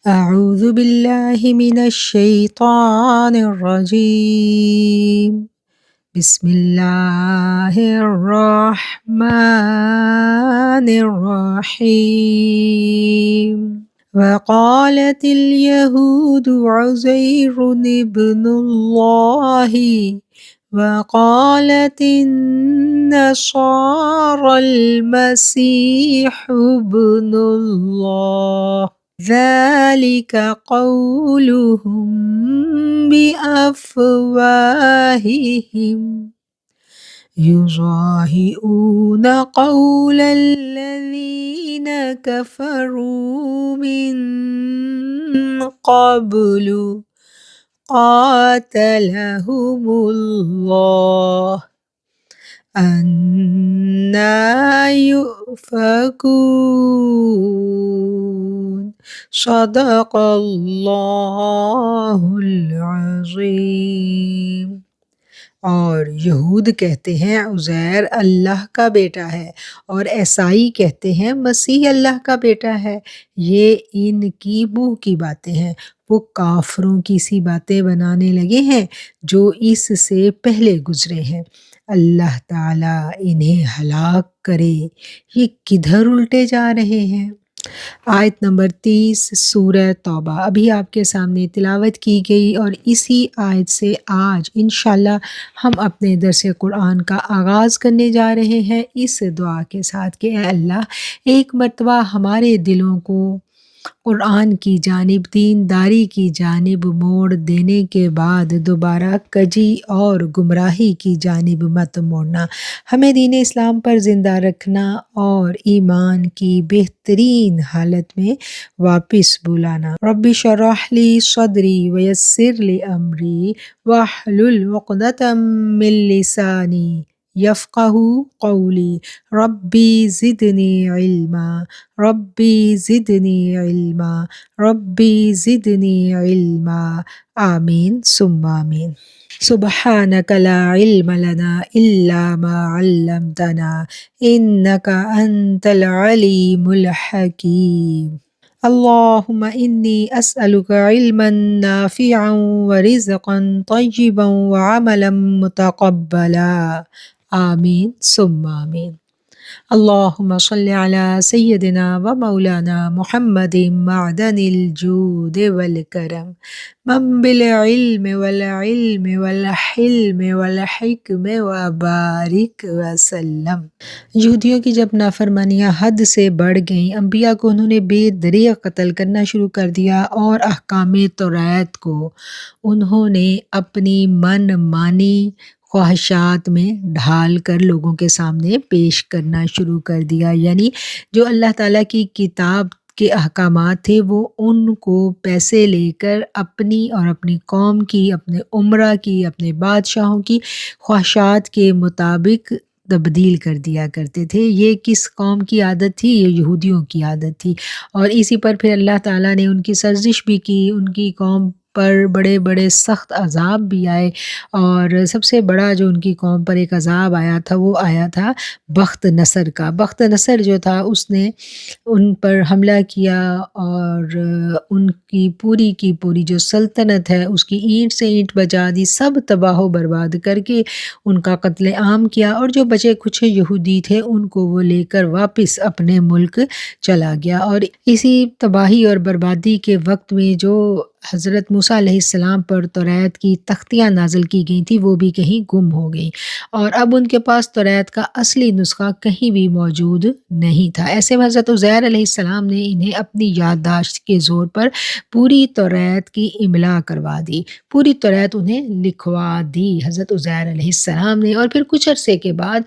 أعوذ بالله من الشيطان الرجيم. بسم الله الرحمن الرحيم. وقالت اليهود عزير ابن الله وقالت النصارى المسيح ابن الله ذلك قولهم بأفواههم يضاهئون قول الذين كفروا من قبل قاتلهم الله أنى يؤفكون. صدق اللہ العظیم۔ اور یہود کہتے ہیں عزیر اللہ کا بیٹا ہے، اور عیسائی کہتے ہیں مسیح اللہ کا بیٹا ہے۔ یہ ان کی منہ کی باتیں ہیں، وہ کافروں کی سی باتیں بنانے لگے ہیں جو اس سے پہلے گزرے ہیں۔ اللہ تعالیٰ انہیں ہلاک کرے، یہ کدھر الٹے جا رہے ہیں۔ آیت نمبر 30 سورہ توبہ ابھی آپ کے سامنے تلاوت کی گئی، اور اسی آیت سے آج انشاءاللہ ہم اپنے درس قرآن کا آغاز کرنے جا رہے ہیں، اس دعا کے ساتھ کہ اے اللہ ایک مرتبہ ہمارے دلوں کو قرآن کی جانب، دینداری کی جانب موڑ دینے کے بعد دوبارہ کجی اور گمراہی کی جانب مت موڑنا، ہمیں دین اسلام پر زندہ رکھنا اور ایمان کی بہترین حالت میں واپس بلانا۔ رب اشرح لی صدری ویسر لی امری واحلل عقدۃ من لسانی یفقہ قولی ربی زدنی علما ربی زدنی علما ربی زدنی علما آمین ثم آمین۔ سبحانک لا علم لنا الا ما علمتنا انک انت العلیم الحکیم۔ اللہم انی اسألک علما نافعا ورزقا طیبا وعملا متقبلا آمین ثم آمین۔ اللہم صل علی سیدنا و مولانا محمد معدن الجود والکرم منبع العلم والعلم والحلم والحکم وبارک وسلم۔ یہودیوں کی جب نافرمانیاں حد سے بڑھ گئیں، انبیاء کو انہوں نے بے دریغ قتل کرنا شروع کر دیا، اور احکام توریت کو انہوں نے اپنی من مانی خواہشات میں ڈھال کر لوگوں کے سامنے پیش کرنا شروع کر دیا۔ یعنی جو اللہ تعالیٰ کی کتاب کے احکامات تھے وہ ان کو پیسے لے کر اپنی اور اپنی قوم کی، اپنے امرا کی، اپنے بادشاہوں کی خواہشات کے مطابق تبدیل کر دیا کرتے تھے۔ یہ کس قوم کی عادت تھی؟ یہ یہودیوں کی عادت تھی، اور اسی پر پھر اللہ تعالیٰ نے ان کی سرزش بھی کی، ان کی قوم پر بڑے بڑے سخت عذاب بھی آئے، اور سب سے بڑا جو ان کی قوم پر ایک عذاب آیا تھا وہ آیا تھا بخت نصر کا۔ بخت نصر جو تھا اس نے ان پر حملہ کیا، اور ان کی پوری جو سلطنت ہے اس کی اینٹ سے اینٹ بجا دی، سب تباہ و برباد کر کے ان کا قتل عام کیا، اور جو بچے کچھ یہودی تھے ان کو وہ لے کر واپس اپنے ملک چلا گیا۔ اور اسی تباہی اور بربادی کے وقت میں جو حضرت موسیٰ علیہ السلام پر توریت کی تختیاں نازل کی گئی تھی وہ بھی کہیں گم ہو گئی، اور اب ان کے پاس توریت کا اصلی نسخہ کہیں بھی موجود نہیں تھا۔ ایسے میں حضرت عزیر علیہ السلام نے انہیں اپنی یادداشت کے زور پر پوری توریت کی املا کروا دی، پوری توریت انہیں لکھوا دی حضرت عزیر علیہ السلام نے۔ اور پھر کچھ عرصے کے بعد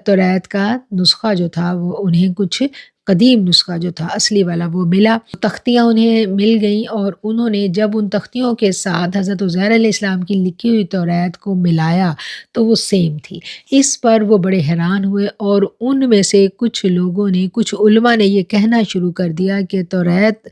توریت کا نسخہ جو تھا وہ انہیں کچھ قدیم نسخہ جو تھا اصلی والا وہ ملا، تختیاں انہیں مل گئیں، اور انہوں نے جب ان تختیوں کے ساتھ حضرت عزیر علیہ السلام کی لکھی ہوئی توریت کو ملایا تو وہ سیم تھی۔ اس پر وہ بڑے حیران ہوئے، اور ان میں سے کچھ لوگوں نے، کچھ علماء نے یہ کہنا شروع کر دیا کہ توریت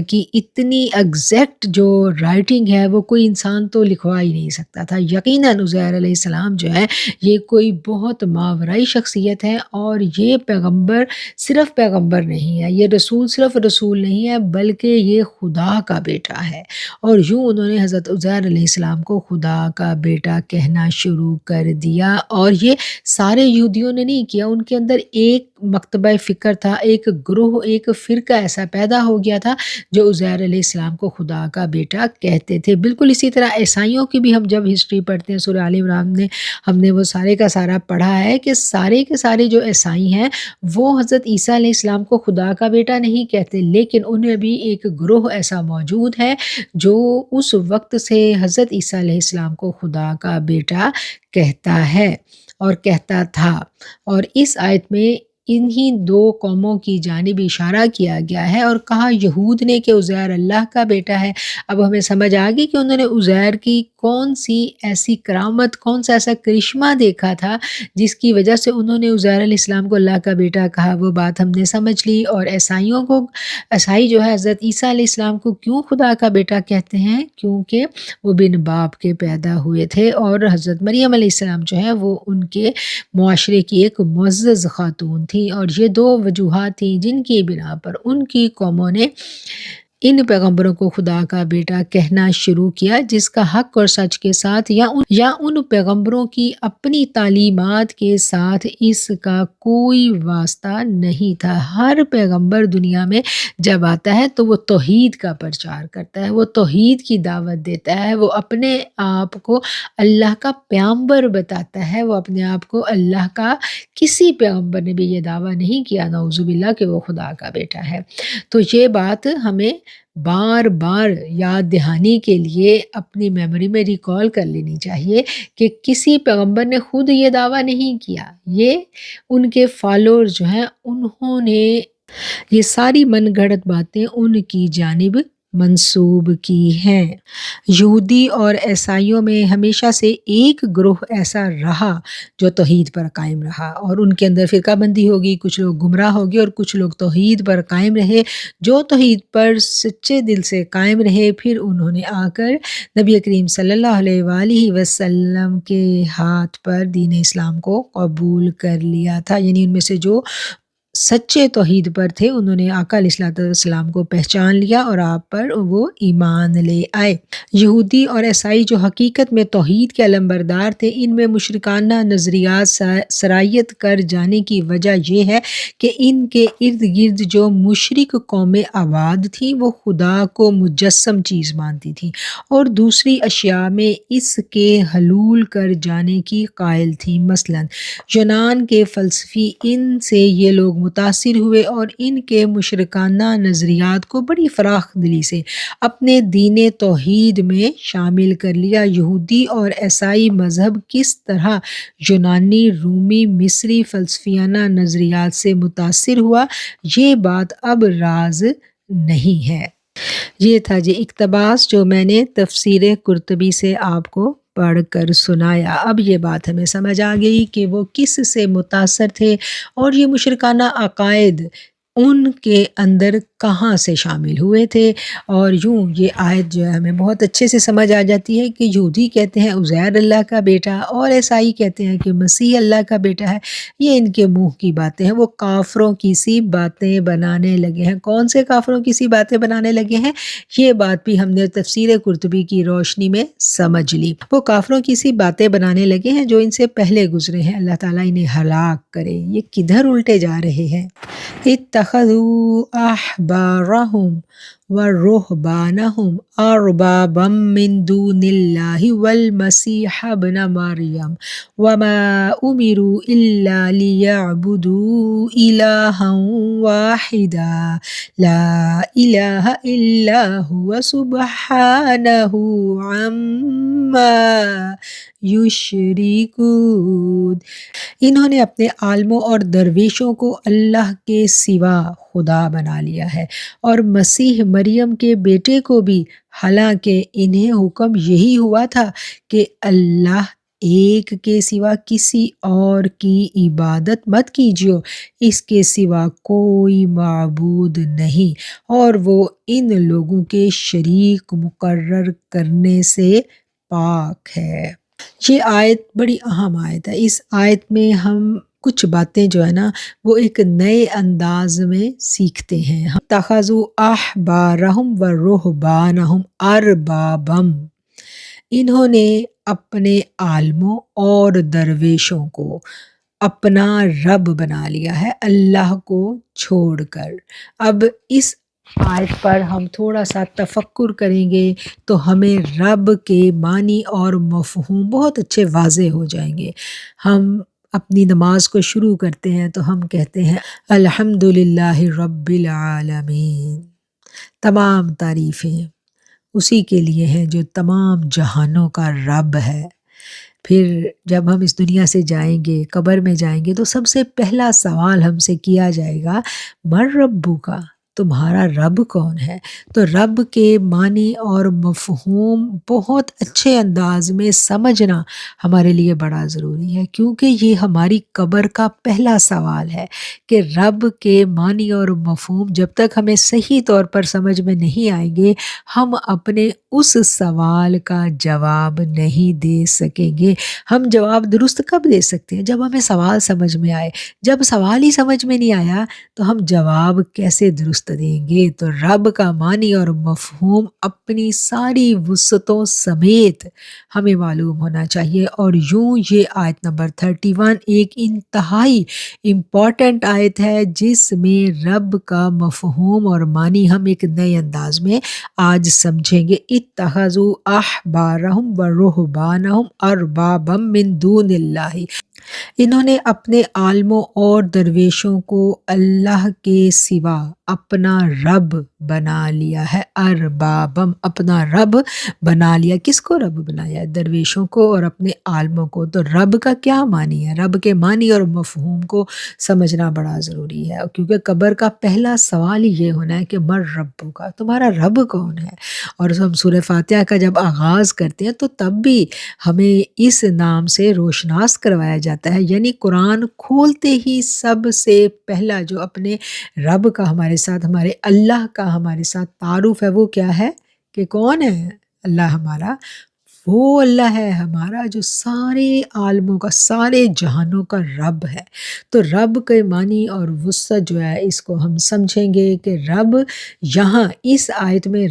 کی اتنی ایگزیکٹ جو رائٹنگ ہے وہ کوئی انسان تو لکھوا ہی نہیں سکتا تھا۔ یقیناً عزیر علیہ السلام جو ہے یہ کوئی بہت ماورائی شخصیت ہے، اور یہ پیغمبر صرف پیغمبر نہیں ہے، یہ رسول صرف رسول نہیں ہے بلکہ یہ خدا کا بیٹا ہے۔ اور یوں انہوں نے حضرت عزیر علیہ السلام کو خدا کا بیٹا کہنا شروع کر دیا، اور یہ سارے یہودیوں نے نہیں کیا، ان کے اندر ایک مکتبہ فکر تھا، ایک گروہ، ایک فرقہ ایسا پیدا ہو گیا تھا جو عزیر علیہ السلام کو خدا کا بیٹا کہتے تھے۔ بالکل اسی طرح عیسائیوں کی بھی ہم جب ہسٹری پڑھتے ہیں سورہ آل عمران میں ہم نے وہ سارے کا سارا پڑھا ہے کہ سارے کے سارے جو عیسائی ہیں وہ حضرت عیسیٰ علیہ السلام کو خدا کا بیٹا نہیں کہتے، لیکن انہیں بھی ایک گروہ ایسا موجود ہے جو اس وقت سے حضرت عیسیٰ علیہ السلام کو خدا کا بیٹا کہتا ہے اور کہتا تھا۔ اور اس آیت میں انہی دو قوموں کی جانب اشارہ کیا گیا ہے اور کہا یہود نے کہ عزیر اللہ کا بیٹا ہے۔ اب ہمیں سمجھ آ گئی کہ انہوں نے عزیر کی کون سی ایسی کرامت، کون سا ایسا کرشمہ دیکھا تھا جس کی وجہ سے انہوں نے عزیر علیہ السلام کو اللہ کا بیٹا کہا، وہ بات ہم نے سمجھ لی۔ اور عیسائی جو ہے حضرت عیسیٰ علیہ السلام کو کیوں خدا کا بیٹا کہتے ہیں؟ کیونکہ وہ بن باپ کے پیدا ہوئے تھے، اور حضرت مریم علیہ السلام جو ہے وہ ان کے معاشرے کی ایک معزز خاتون تھی، اور یہ دو وجوہات تھیں جن کی بنا پر ان کی قوموں نے ان پیغمبروں کو خدا کا بیٹا کہنا شروع کیا، جس کا حق اور سچ کے ساتھ یا ان پیغمبروں کی اپنی تعلیمات کے ساتھ اس کا کوئی واسطہ نہیں تھا۔ ہر پیغمبر دنیا میں جب آتا ہے تو وہ توحید کا پرچار کرتا ہے، وہ توحید کی دعوت دیتا ہے، وہ اپنے آپ کو اللہ کا پیغمبر بتاتا ہے، وہ اپنے آپ کو اللہ کا، کسی پیغمبر نے بھی یہ دعویٰ نہیں کیا نعوذ باللہ کہ وہ خدا کا بیٹا ہے۔ تو یہ بات ہمیں بار بار یاد دہانی کے لیے اپنی میموری میں ریکال کر لینی چاہیے کہ کسی پیغمبر نے خود یہ دعویٰ نہیں کیا، یہ ان کے فالوور جو ہیں انہوں نے یہ ساری من گھڑت باتیں ان کی جانب منسوب کی ہیں۔ یہودی اور عیسائیوں میں ہمیشہ سے ایک گروہ ایسا رہا جو توحید پر قائم رہا، اور ان کے اندر فرقہ بندی ہوگی، کچھ لوگ گمراہ ہوگے اور کچھ لوگ توحید پر قائم رہے۔ جو توحید پر سچے دل سے قائم رہے، پھر انہوں نے آ کر نبی کریم صلی اللہ علیہ وآلہ وسلم کے ہاتھ پر دین اسلام کو قبول کر لیا تھا، یعنی ان میں سے جو سچے توحید پر تھے انہوں نے آقا علیہ السلام کو پہچان لیا اور آپ پر وہ ایمان لے آئے۔ یہودی اور عیسائی جو حقیقت میں توحید کے علمبردار تھے، ان میں مشرکانہ نظریات سرایت کر جانے کی وجہ یہ ہے کہ ان کے ارد گرد جو مشرک قومیں آباد تھیں وہ خدا کو مجسم چیز مانتی تھیں اور دوسری اشیاء میں اس کے حلول کر جانے کی قائل تھیں۔ مثلا یونان کے فلسفی ان سے یہ لوگ متاثر ہوئے اور ان کے مشرکانہ نظریات کو بڑی فراخ دلی سے اپنے دین توحید میں شامل کر لیا۔ یہودی اور عیسائی مذہب کس طرح یونانی، رومی، مصری فلسفیانہ نظریات سے متاثر ہوا، یہ بات اب راز نہیں ہے۔ یہ تھا جی اقتباس جو میں نے تفسیر قرطبی سے آپ کو پڑھ کر سنایا۔ اب یہ بات ہمیں سمجھ آ گئی کہ وہ کس سے متاثر تھے اور یہ مشرکانہ عقائد ان کے اندر کہاں سے شامل ہوئے تھے۔ اور یوں یہ آیت جو ہے ہمیں بہت اچھے سے سمجھ آ جاتی ہے کہ یہودی کہتے ہیں عزیر اللہ کا بیٹا اور عیسائی کہتے ہیں کہ مسیح اللہ کا بیٹا ہے۔ یہ ان کے منہ کی باتیں ہیں، وہ کافروں کی سی باتیں بنانے لگے ہیں۔ کون سے کافروں کی سی باتیں بنانے لگے ہیں؟ یہ بات بھی ہم نے تفسیر قرطبی کی روشنی میں سمجھ لی۔ وہ کافروں کی سی باتیں بنانے لگے ہیں جو ان سے پہلے گزرے ہیں، اللہ تعالیٰ انہیں ہلاک کرے۔ یہ کدھر الٹے جا رہے ہیں؟ اتخذوا احبارهم ورهبانهم اربابا من دون الله والمسيح ابن مريم وما امروا الا ليعبدوا الها واحدا لا اله الا هو سبحانه عما یشرکون۔ انہوں نے اپنے عالموں اور درویشوں کو اللہ کے سوا خدا بنا لیا ہے اور مسیح مریم کے بیٹے کو بھی، حالانکہ انہیں حکم یہی ہوا تھا کہ اللہ ایک کے سوا کسی اور کی عبادت مت کیجیو، اس کے سوا کوئی معبود نہیں، اور وہ ان لوگوں کے شریک مقرر کرنے سے پاک ہے۔ یہ آیت بڑی اہم آیت ہے۔ اس آیت میں ہم کچھ باتیں جو ہے نا وہ ایک نئے انداز میں سیکھتے ہیں. اتخذوا احبارہم و رہبانہم اربابم، انہوں نے اپنے عالموں اور درویشوں کو اپنا رب بنا لیا ہے اللہ کو چھوڑ کر. اب اس آیت پر ہم تھوڑا سا تفکر کریں گے تو ہمیں رب کے معنی اور مفہوم بہت اچھے واضح ہو جائیں گے. ہم اپنی نماز کو شروع کرتے ہیں تو ہم کہتے ہیں الحمدللہ رب العالمین، تمام تعریفیں اسی کے لیے ہیں جو تمام جہانوں کا رب ہے. پھر جب ہم اس دنیا سے جائیں گے، قبر میں جائیں گے، تو سب سے پہلا سوال ہم سے کیا جائے گا من ربو کا، تمہارا رب کون ہے؟ تو رب کے معنی اور مفہوم بہت اچھے انداز میں سمجھنا ہمارے لیے بڑا ضروری ہے، کیونکہ یہ ہماری قبر کا پہلا سوال ہے کہ رب کے معنی اور مفہوم جب تک ہمیں صحیح طور پر سمجھ میں نہیں آئیں گے، ہم اپنے اس سوال کا جواب نہیں دے سکیں گے. ہم جواب درست کب دے سکتے ہیں؟ جب ہمیں سوال سمجھ میں آئے. جب سوال ہی سمجھ میں نہیں آیا تو ہم جواب کیسے درست دیں گے؟ تو رب کا معنی اور مفہوم اپنی ساری وسعتوں سمیت ہمیں معلوم ہونا چاہیے. اور یوں یہ آیت نمبر 31 ایک انتہائی امپورٹنٹ آیت ہے جس میں رب کا مفہوم اور معنی ہم ایک نئے انداز میں آج سمجھیں گے. اتخذوا احبارہم و رہبانہم اربابا من دون اللہ، انہوں نے اپنے عالموں اور درویشوں کو اللہ کے سوا اپنا رب بنا لیا ہے. اربابم، اپنا رب بنا لیا. کس کو رب بنایا ہے؟ درویشوں کو اور اپنے عالموں کو. تو رب کا کیا معنی ہے؟ رب کے معنی اور مفہوم کو سمجھنا بڑا ضروری ہے، کیونکہ قبر کا پہلا سوال ہی یہ ہونا ہے کہ من ربو کا، تمہارا رب کون ہے؟ اور ہم سورہ فاتحہ کا جب آغاز کرتے ہیں تو تب بھی ہمیں اس نام سے روشناس کروایا جاتا ہے. یعنی قرآن کھولتے ہی سب سے پہلا جو اپنے رب کا ہمارے ساتھ، ہمارے اللہ کا ہمارے ساتھ تعارف ہے وہ کیا ہے کہ کون ہے اللہ ہمارا؟ وہ اللہ ہے ہمارا جو سارے عالموں کا، سارے جہانوں کا رب ہے. تو رب کے معنی اور وسعت جو ہے اس کو ہم سمجھیں گے کہ رب یہاں اس آیت میں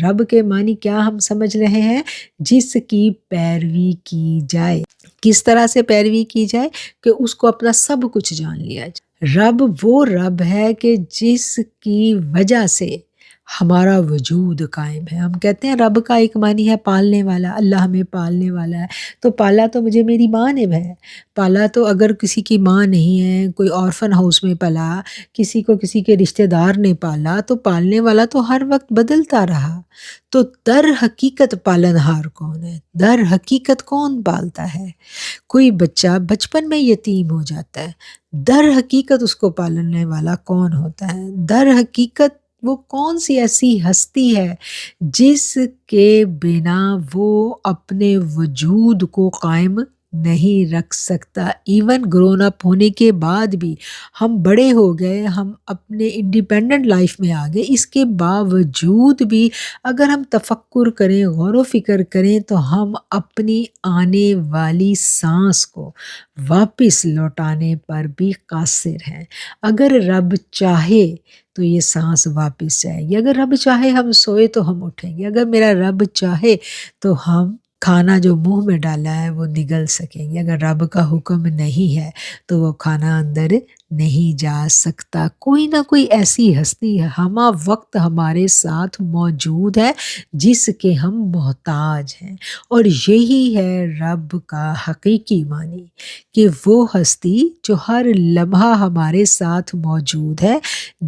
رب کے معنی کیا ہم سمجھ رہے ہیں؟ جس کی پیروی کی جائے. کس طرح سے پیروی کی جائے؟ کہ اس کو اپنا سب کچھ جان لیا جائے. رب وہ رب ہے کہ جس کی وجہ سے ہمارا وجود قائم ہے. ہم کہتے ہیں رب کا ایک معنی ہے پالنے والا، اللہ ہمیں پالنے والا ہے. تو پالا تو مجھے میری ماں نے ہے. پالا تو اگر کسی کی ماں نہیں ہے، کوئی آرفن ہاؤس میں پلا، کسی کو کسی کے رشتہ دار نے پالا، تو پالنے والا تو ہر وقت بدلتا رہا. تو در حقیقت پالنہار کون ہے؟ در حقیقت کون پالتا ہے؟ کوئی بچہ بچپن میں یتیم ہو جاتا ہے، در حقیقت اس کو پالنے والا کون ہوتا ہے؟ در حقیقت وہ کون سی ایسی ہستی ہے جس کے بنا وہ اپنے وجود کو قائم نہیں رکھ سکتا؟ ایون گرون اپ ہونے کے بعد بھی، ہم بڑے ہو گئے، ہم اپنے انڈیپینڈنٹ لائف میں آ گئے، اس کے باوجود بھی اگر ہم تفکر کریں، غور و فکر کریں، تو ہم اپنی آنے والی سانس کو واپس لوٹانے پر بھی قاصر ہیں. اگر رب چاہے تو یہ سانس واپس جائے گی. اگر رب چاہے ہم سوئے تو ہم اٹھیں گے. اگر میرا رب چاہے تو ہم کھانا جو منہ میں ڈالا ہے وہ نگل سکیں گے. اگر رب کا حکم نہیں ہے تو وہ کھانا اندر نہیں جا سکتا. کوئی نہ کوئی ایسی ہستی ہمہ وقت ہمارے ساتھ موجود ہے جس کے ہم محتاج ہیں. اور یہی ہے رب کا حقیقی معنی، کہ وہ ہستی جو ہر لمحہ ہمارے ساتھ موجود ہے،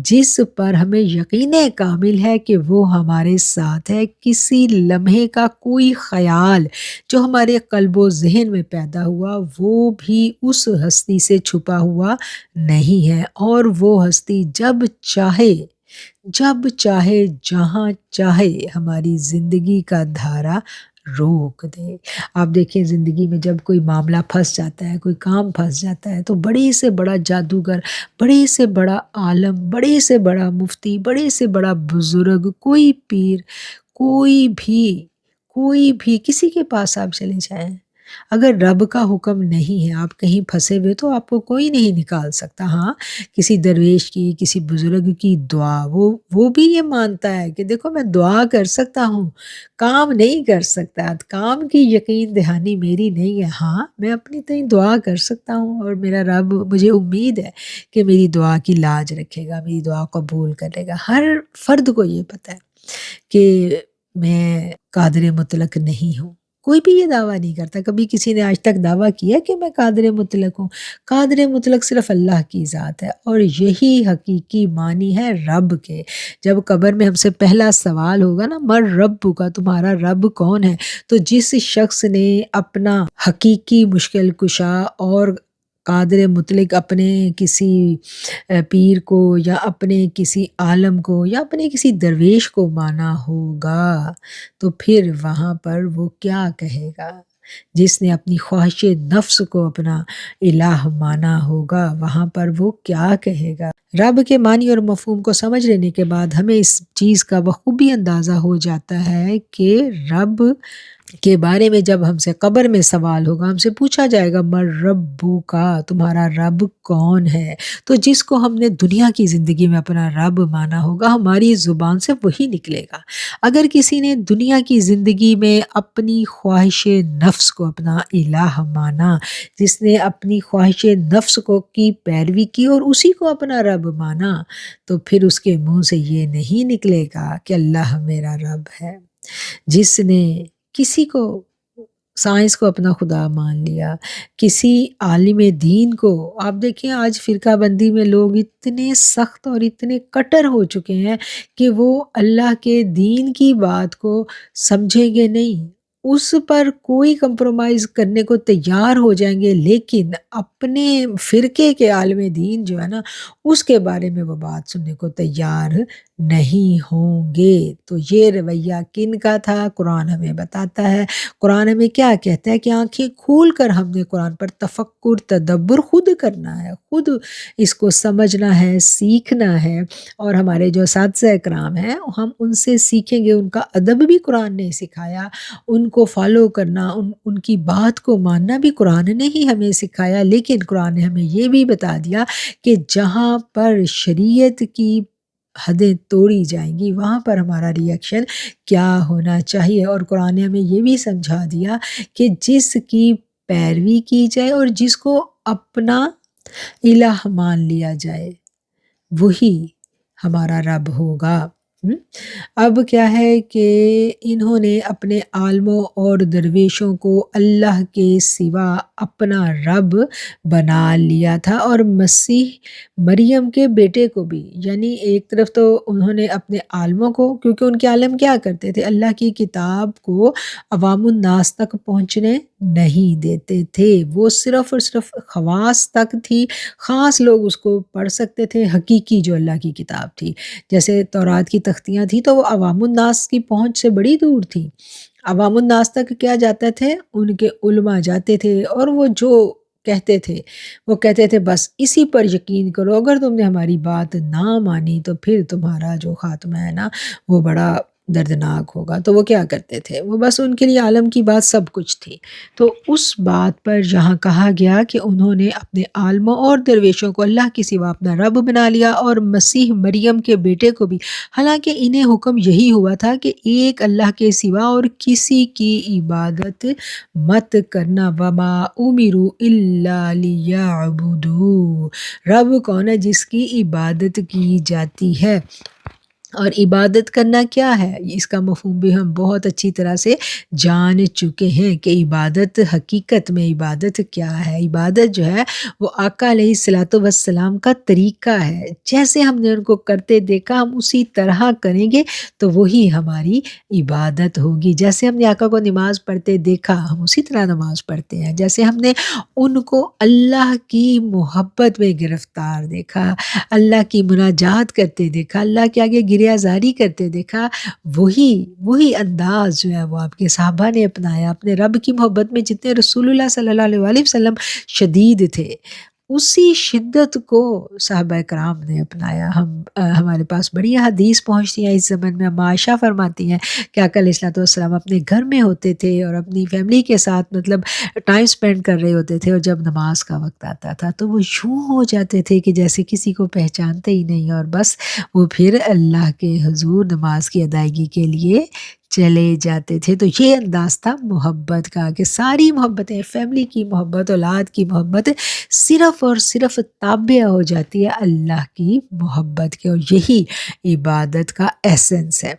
جس پر ہمیں یقین کامل ہے کہ وہ ہمارے ساتھ ہے. کسی لمحے کا کوئی خیال جو ہمارے قلب و ذہن میں پیدا ہوا وہ بھی اس ہستی سے چھپا ہوا نہیں ہے. اور وہ ہستی جب چاہے جہاں چاہے ہماری زندگی کا دھارا روک دے. آپ دیکھیں زندگی میں جب کوئی معاملہ پھنس جاتا ہے، کوئی کام پھنس جاتا ہے، تو بڑے سے بڑا جادوگر، بڑے سے بڑا عالم، بڑے سے بڑا مفتی، بڑے سے بڑا بزرگ، کوئی پیر، کوئی بھی کسی کے پاس آپ چلے جائیں، اگر رب کا حکم نہیں ہے، آپ کہیں پھنسے ہوئے، تو آپ کو کوئی نہیں نکال سکتا۔ ہاں، کسی درویش کی، کسی بزرگ کی دعا، وہ بھی یہ مانتا ہے کہ دیکھو میں دعا کر سکتا ہوں، کام نہیں کر سکتا، کام کی یقین دہانی میری نہیں ہے۔ ہاں، میں اپنی طرح دعا کر سکتا ہوں، اور میرا رب، مجھے امید ہے کہ میری دعا کی لاج رکھے گا، میری دعا قبول کرے گا۔ ہر فرد کو یہ پتہ ہے کہ میں قادر مطلق نہیں ہوں۔ کوئی بھی یہ دعویٰ نہیں کرتا۔ کبھی کسی نے آج تک دعویٰ کیا کہ میں قادر مطلق ہوں؟ قادر مطلق صرف اللہ کی ذات ہے، اور یہی حقیقی معنی ہے رب کے۔ جب قبر میں ہم سے پہلا سوال ہوگا نا، مر رب کا، تمہارا رب کون ہے، تو جس شخص نے اپنا حقیقی مشکل کشا اور قادر مطلق اپنے کسی پیر کو، یا اپنے کسی عالم کو، یا اپنے کسی درویش کو مانا ہوگا، تو پھر وہاں پر وہ کیا کہے گا؟ جس نے اپنی خواہش نفس کو اپنا الہ مانا ہوگا، وہاں پر وہ کیا کہے گا؟ رب کے معنی اور مفہوم کو سمجھ لینے کے بعد ہمیں اس چیز کا بخوبی اندازہ ہو جاتا ہے کہ رب کے بارے میں جب ہم سے قبر میں سوال ہوگا، ہم سے پوچھا جائے گا مر ربو کا، تمہارا رب کون ہے، تو جس کو ہم نے دنیا کی زندگی میں اپنا رب مانا ہوگا، ہماری زبان سے وہی نکلے گا۔ اگر کسی نے دنیا کی زندگی میں اپنی خواہش نفس کو اپنا الہ مانا، جس نے اپنی خواہش نفس کو کی پیروی کی اور اسی کو اپنا رب مانا، تو پھر اس کے منہ سے یہ نہیں نکلے گا کہ اللہ میرا رب ہے۔ جس نے کسی کو، سائنس کو اپنا خدا مان لیا، کسی عالم دین کو، آپ دیکھیں آج فرقہ بندی میں لوگ اتنے سخت اور اتنے کٹر ہو چکے ہیں کہ وہ اللہ کے دین کی بات کو سمجھیں گے نہیں، اس پر کوئی کمپرومائز کرنے کو تیار ہو جائیں گے، لیکن اپنے فرقے کے عالم دین جو ہے نا، اس کے بارے میں وہ بات سننے کو تیار نہیں ہوں گے۔ تو یہ رویہ کن کا تھا؟ قرآن ہمیں بتاتا ہے۔ قرآن ہمیں کیا کہتا ہے کہ آنکھیں کھول کر ہم نے قرآن پر تفکر، تدبر خود کرنا ہے، خود اس کو سمجھنا ہے، سیکھنا ہے، اور ہمارے جو اساتذہ کرام ہیں ہم ان سے سیکھیں گے۔ ان کا ادب بھی قرآن نے سکھایا، ان کو فالو کرنا، ان کی بات کو ماننا بھی قرآن نے ہی ہمیں سکھایا، لیکن قرآن نے ہمیں یہ بھی بتا دیا کہ جہاں پر شریعت کی حدیں توڑی جائیں گی، وہاں پر ہمارا ری ایکشن کیا ہونا چاہیے۔ اور قرآن نے ہمیں یہ بھی سمجھا دیا کہ جس کی پیروی کی جائے اور جس کو اپنا الہ مان لیا جائے، وہی ہمارا رب ہوگا۔ اب کیا ہے کہ انہوں نے اپنے عالموں اور درویشوں کو اللہ کے سوا اپنا رب بنا لیا تھا، اور مسیح مریم کے بیٹے کو بھی، یعنی ایک طرف تو انہوں نے اپنے عالموں کو، کیونکہ ان کے عالم کیا کرتے تھے، اللہ کی کتاب کو عوام الناس تک پہنچنے نہیں دیتے تھے، وہ صرف اور صرف خواص تک تھی، خاص لوگ اس کو پڑھ سکتے تھے، حقیقی جو اللہ کی کتاب تھی، جیسے تورات کی تختیاں تھیں تو وہ عوام الناس کی پہنچ سے بڑی دور تھی۔ عوام الناس تک کیا جاتا تھے، ان کے علماء جاتے تھے، اور وہ جو کہتے تھے وہ کہتے تھے بس اسی پر یقین کرو، اگر تم نے ہماری بات نہ مانی تو پھر تمہارا جو خاتمہ ہے نا وہ بڑا دردناک ہوگا۔ تو وہ کیا کرتے تھے، وہ بس ان کے لیے عالم کی بات سب کچھ تھی۔ تو اس بات پر جہاں کہا گیا کہ انہوں نے اپنے عالموں اور درویشوں کو اللہ کے سوا اپنا رب بنا لیا، اور مسیح مریم کے بیٹے کو بھی، حالانکہ انہیں حکم یہی ہوا تھا کہ ایک اللہ کے سوا اور کسی کی عبادت مت کرنا، وما امروا الا لیعبدوا، رب کون ہے؟ جس کی عبادت کی جاتی ہے۔ اور عبادت کرنا کیا ہے، اس کا مفہوم بھی ہم بہت اچھی طرح سے جان چکے ہیں کہ عبادت، حقیقت میں عبادت کیا ہے۔ عبادت جو ہے وہ آقا علیہ الصلوۃ والسلام کا طریقہ ہے، جیسے ہم نے ان کو کرتے دیکھا ہم اسی طرح کریں گے تو وہی ہماری عبادت ہوگی۔ جیسے ہم نے آقا کو نماز پڑھتے دیکھا ہم اسی طرح نماز پڑھتے ہیں، جیسے ہم نے ان کو اللہ کی محبت میں گرفتار دیکھا، اللہ کی مناجات کرتے دیکھا، اللہ کے آگے گریہ زاری کرتے دیکھا، وہی انداز جو ہے وہ آپ کے صحابہ نے اپنایا۔ اپنے رب کی محبت میں جتنے رسول اللہ صلی اللہ علیہ وسلم شدید تھے، اسی شدت کو صحابہ کرام نے اپنایا۔ ہمارے پاس بڑی حدیث پہنچتی ہیں اس زمن میں، اما عائشہ فرماتی ہیں کہ آقا علیہ الصلوۃ والسلام اپنے گھر میں ہوتے تھے اور اپنی فیملی کے ساتھ مطلب ٹائم سپینڈ کر رہے ہوتے تھے، اور جب نماز کا وقت آتا تھا تو وہ یوں ہو جاتے تھے کہ جیسے کسی کو پہچانتے ہی نہیں، اور بس وہ پھر اللہ کے حضور نماز کی ادائیگی کے لیے چلے جاتے تھے۔ تو یہ انداز تھا محبت کا کہ ساری محبتیں، فیملی کی محبت، اولاد کی محبت صرف اور صرف تابع ہو جاتی ہے اللہ کی محبت کے، اور یہی عبادت کا ایسنس ہے۔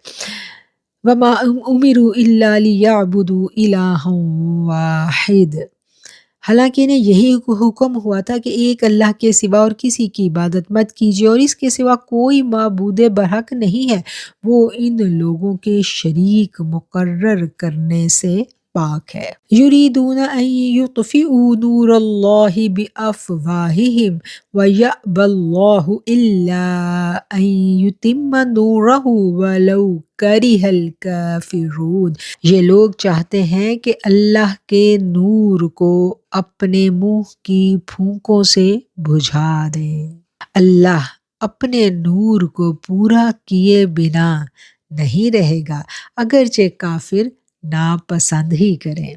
وَمَا أُمِرُوا إِلَّا لِيَعْبُدُوا إِلَٰهًا وَاحِدًا، حالانکہ انہیں یہی حکم ہوا تھا کہ ایک اللہ کے سوا اور کسی کی عبادت مت کیجیے، اور اس کے سوا کوئی معبود برحق نہیں ہے، وہ ان لوگوں کے شریک مقرر کرنے سے پاک ہے۔ یریدون ان یطفئوا نور اللہ بافواہہم ویأبی اللہ الا ان یتم نورہ ولو کرہ الکافرون، یہ لوگ چاہتے ہیں کہ اللہ کے نور کو اپنے منہ کی پھونکوں سے بجھا دیں۔ اللہ اپنے نور کو پورا کیے بنا نہیں رہے گا، اگرچہ کافر ناپسند ہی کریں۔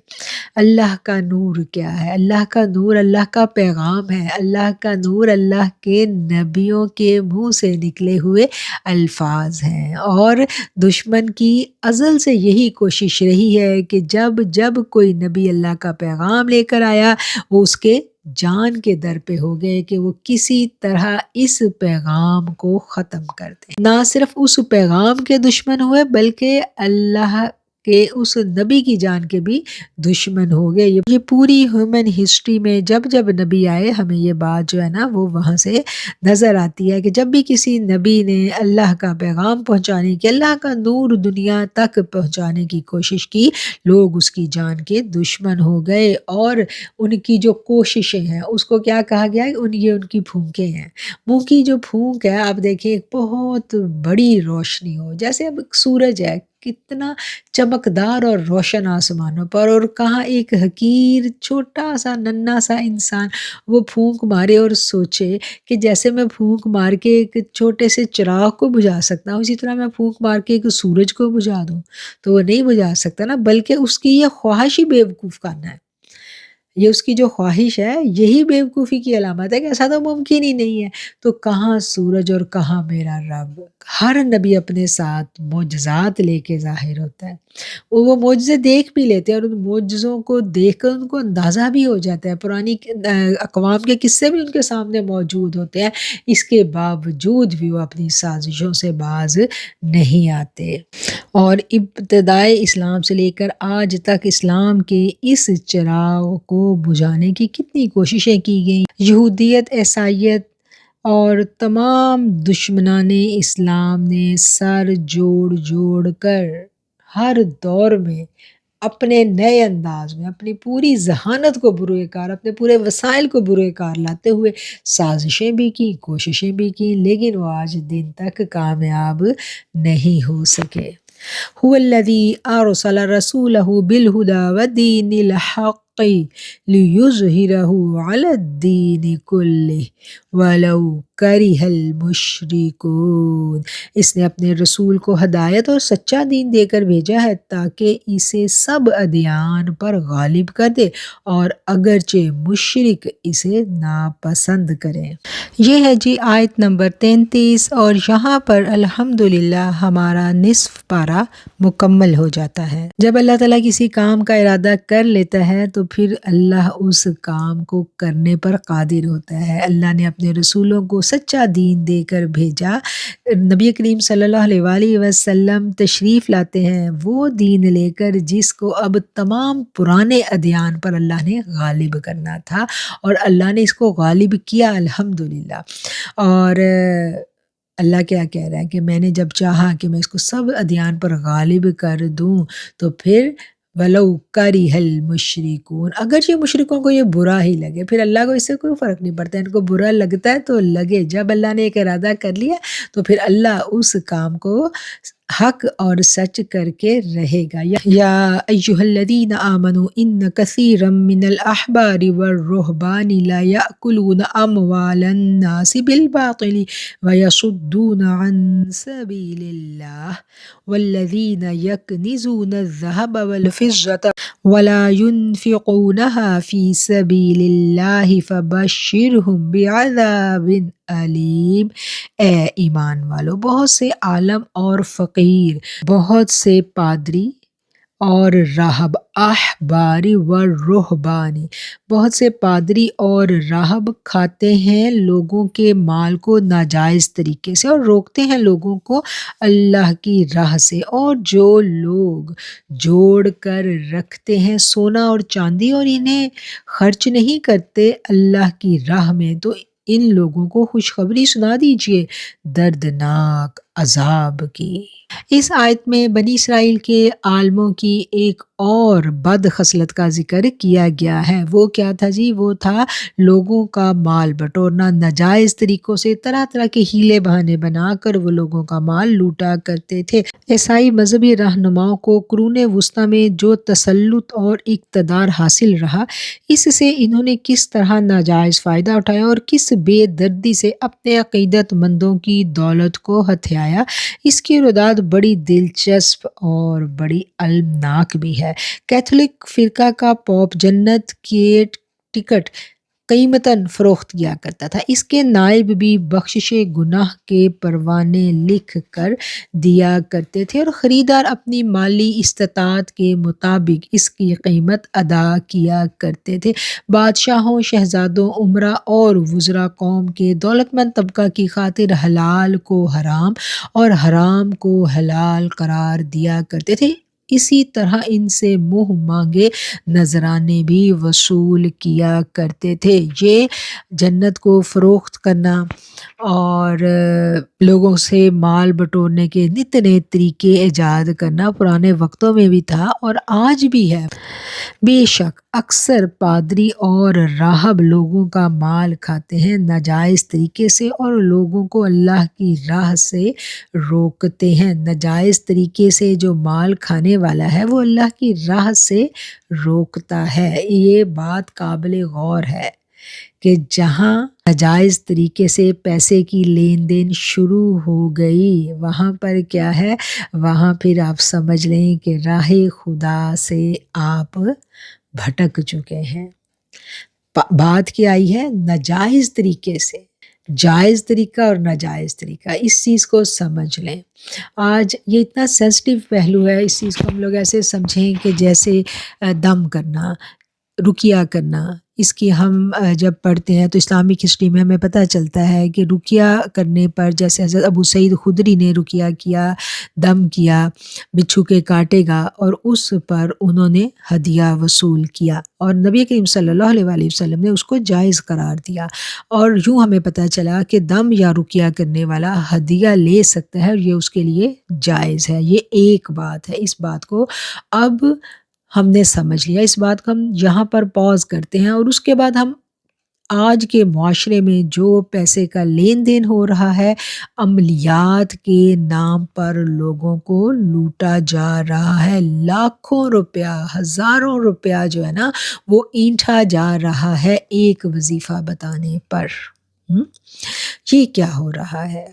اللہ کا نور کیا ہے؟ اللہ کا نور اللہ کا پیغام ہے، اللہ کا نور اللہ کے نبیوں کے منہ سے نکلے ہوئے الفاظ ہیں، اور دشمن کی ازل سے یہی کوشش رہی ہے کہ جب جب کوئی نبی اللہ کا پیغام لے کر آیا، وہ اس کے جان کے در پہ ہو گئے کہ وہ کسی طرح اس پیغام کو ختم کر دیں۔ نہ صرف اس پیغام کے دشمن ہوئے بلکہ اللہ کہ اس نبی کی جان کے بھی دشمن ہو گئے۔ یہ پوری ہیومن ہسٹری میں جب جب نبی آئے، ہمیں یہ بات جو ہے نا وہ وہاں سے نظر آتی ہے کہ جب بھی کسی نبی نے اللہ کا پیغام پہنچانے کی، اللہ کا نور دنیا تک پہنچانے کی کوشش کی، لوگ اس کی جان کے دشمن ہو گئے، اور ان کی جو کوششیں ہیں اس کو کیا کہا گیا ہے؟ یہ ان کی پھونکیں ہیں۔ منہ کی جو پھونک ہے، آپ دیکھیں ایک بہت بڑی روشنی ہو، جیسے اب سورج ہے کتنا چمکدار اور روشن آسمانوں پر، اور کہاں ایک حقیر چھوٹا سا ننھا سا انسان وہ پھونک مارے اور سوچے کہ جیسے میں پھونک مار کے ایک چھوٹے سے چراغ کو بجھا سکتا ہوں، اسی طرح میں پھونک مار کے ایک سورج کو بجھا دوں تو وہ نہیں بجھا سکتا نا، بلکہ اس کی یہ خواہش ہی بیوقوف کرنا ہے۔ یہ اس کی جو خواہش ہے یہی بیوقوفی کی علامت ہے کہ ایسا تو ممکن ہی نہیں ہے۔ تو کہاں سورج اور کہاں میرا رب؟ ہر نبی اپنے ساتھ معجزات لے کے ظاہر ہوتا ہے، وہ معجزے دیکھ بھی لیتے ہیں، اور ان معجزوں کو دیکھ کر ان کو اندازہ بھی ہو جاتا ہے، پرانی اقوام کے قصے بھی ان کے سامنے موجود ہوتے ہیں، اس کے باوجود بھی وہ اپنی سازشوں سے باز نہیں آتے۔ اور ابتدائے اسلام سے لے کر آج تک اسلام کے اس چراغ کو بجھانے کی کتنی کوششیں کی گئیں۔ یہودیت، عیسائیت اور تمام دشمنان اسلام نے سر جوڑ جوڑ کر ہر دور میں اپنے نئے انداز میں اپنی پوری ذہانت کو بروئے کار، اپنے پورے وسائل کو بروئے کار لاتے ہوئے سازشیں بھی کی، کوششیں بھی کی، لیکن وہ آج دن تک کامیاب نہیں ہو سکے۔ هو الذی ارسل رسولہ بالہدی ودین الحق لیظہرہ علی الدین کلہ ولو کرہ المشرکون، اس نے اپنے رسول کو ہدایت اور سچا دین دے کر بھیجا ہے تاکہ اسے سب ادیان پر غالب کر دے، اور اگرچہ مشرک اسے ناپسند کریں۔ یہ ہے جی آیت نمبر 33، اور یہاں پر الحمدللہ ہمارا نصف پارہ مکمل ہو جاتا ہے۔ جب اللہ تعالیٰ کسی کام کا ارادہ کر لیتا ہے تو پھر اللہ اس کام کو کرنے پر قادر ہوتا ہے۔ اللہ نے اپنے رسولوں کو سچا دین دے کر بھیجا۔ نبی کریم صلی اللہ علیہ وآلہ وسلم تشریف لاتے ہیں وہ دین لے کر جس کو اب تمام پرانے ادیان پر اللہ نے غالب کرنا تھا، اور اللہ نے اس کو غالب کیا الحمدللہ۔ اور اللہ کیا کہہ رہا ہے کہ میں نے جب چاہا کہ میں اس کو سب ادیان پر غالب کر دوں تو پھر وَلَوْ كَرِهَ الْمُشْرِكُونَ، اگرچہ مشرکوں کو یہ برا ہی لگے، پھر اللہ کو اس سے کوئی فرق نہیں پڑتا، ان کو برا لگتا ہے تو لگے، جب اللہ نے ایک ارادہ کر لیا تو پھر اللہ اس کام کو حق اور سچ کر کے رہے گا۔ یا ایھا الذین آمنوا ان کثیرا من الاحبار والرہبان لا یأکلون اموال الناس بالباطل ویصدون عن سبیل اللہ والذین یکنزون الذہب والفضة ولا ينفقونها في سبیل اللہ فبشرهم بعذاب علیم۔ اے ایمان والو، بہت سے عالم اور فقیر، بہت سے پادری اور راہب، احباری و رہبانی، بہت سے پادری اور راہب کھاتے ہیں لوگوں کے مال کو ناجائز طریقے سے اور روکتے ہیں لوگوں کو اللہ کی راہ سے، اور جو لوگ جوڑ کر رکھتے ہیں سونا اور چاندی اور انہیں خرچ نہیں کرتے اللہ کی راہ میں، تو ان لوگوں کو خوشخبری سنا دیجئے دردناک عذاب کی۔ اس آیت میں بنی اسرائیل کے عالموں کی ایک اور بد خصلت کا ذکر کیا گیا ہے۔ وہ کیا تھا جی؟ وہ تھا لوگوں کا مال بٹورنا، ناجائز طریقوں سے طرح طرح کے ہیلے بہانے بنا کر وہ لوگوں کا مال لوٹا کرتے تھے۔ عیسائی مذہبی رہنماؤں کو قرون وسطیٰ میں جو تسلط اور اقتدار حاصل رہا، اس سے انہوں نے کس طرح ناجائز فائدہ اٹھایا اور کس بے دردی سے اپنے عقیدت مندوں کی دولت کو ہتھیایا، اس کی رداد بڑی دلچسپ اور بڑی المناک بھی ہے۔ کیتھولک فرقہ کا پوپ جنت کے ٹکٹ قیمتاً فروخت کیا کرتا تھا۔ اس کے نائب بھی بخشش گناہ کے پروانے لکھ کر دیا کرتے تھے اور خریدار اپنی مالی استطاعت کے مطابق اس کی قیمت ادا کیا کرتے تھے۔ بادشاہوں، شہزادوں، امراء اور وزراء قوم کے دولت مند طبقہ کی خاطر حلال کو حرام اور حرام کو حلال قرار دیا کرتے تھے۔ اسی طرح ان سے منہ مانگے نذرانے بھی وصول کیا کرتے تھے۔ یہ جنت کو فروخت کرنا اور لوگوں سے مال بٹورنے کے نت نئے طریقے ایجاد کرنا پرانے وقتوں میں بھی تھا اور آج بھی ہے۔ بے شک اکثر پادری اور راہب لوگوں کا مال کھاتے ہیں ناجائز طریقے سے اور لوگوں کو اللہ کی راہ سے روکتے ہیں۔ ناجائز طریقے سے جو مال کھانے والا ہے وہ اللہ کی راہ سے روکتا ہے۔ یہ بات قابل غور ہے کہ جہاں ناجائز طریقے سے پیسے کی لین دین شروع ہو گئی، وہاں پر کیا ہے؟ وہاں پھر آپ سمجھ لیں کہ راہ خدا سے آپ بھٹک چکے ہیں۔ بات کیا آئی ہے؟ ناجائز طریقے سے، جائز طریقہ اور ناجائز طریقہ، اس چیز کو سمجھ لیں۔ آج یہ اتنا سینسٹیو پہلو ہے، اس چیز کو ہم لوگ ایسے سمجھیں کہ جیسے دم کرنا، رقیہ کرنا، اس کی ہم جب پڑھتے ہیں تو اسلامک ہسٹری میں ہمیں پتہ چلتا ہے کہ رقیہ کرنے پر جیسے حضرت ابو سعید خدری نے رقیہ کیا، دم کیا بچھو کے کاٹے گا، اور اس پر انہوں نے ہدیہ وصول کیا اور نبی کریم صلی اللہ علیہ وآلہ وسلم نے اس کو جائز قرار دیا، اور یوں ہمیں پتہ چلا کہ دم یا رقیہ کرنے والا ہدیہ لے سکتا ہے اور یہ اس کے لیے جائز ہے۔ یہ ایک بات ہے۔ اس بات کو اب ہم نے سمجھ لیا، اس بات کو ہم یہاں پر پاز کرتے ہیں، اور اس کے بعد ہم آج کے معاشرے میں جو پیسے کا لین دین ہو رہا ہے، عملیات کے نام پر لوگوں کو لوٹا جا رہا ہے، لاکھوں روپیہ، ہزاروں روپیہ جو ہے نا وہ اینٹھا جا رہا ہے ایک وظیفہ بتانے پر۔ یہ کیا ہو رہا ہے؟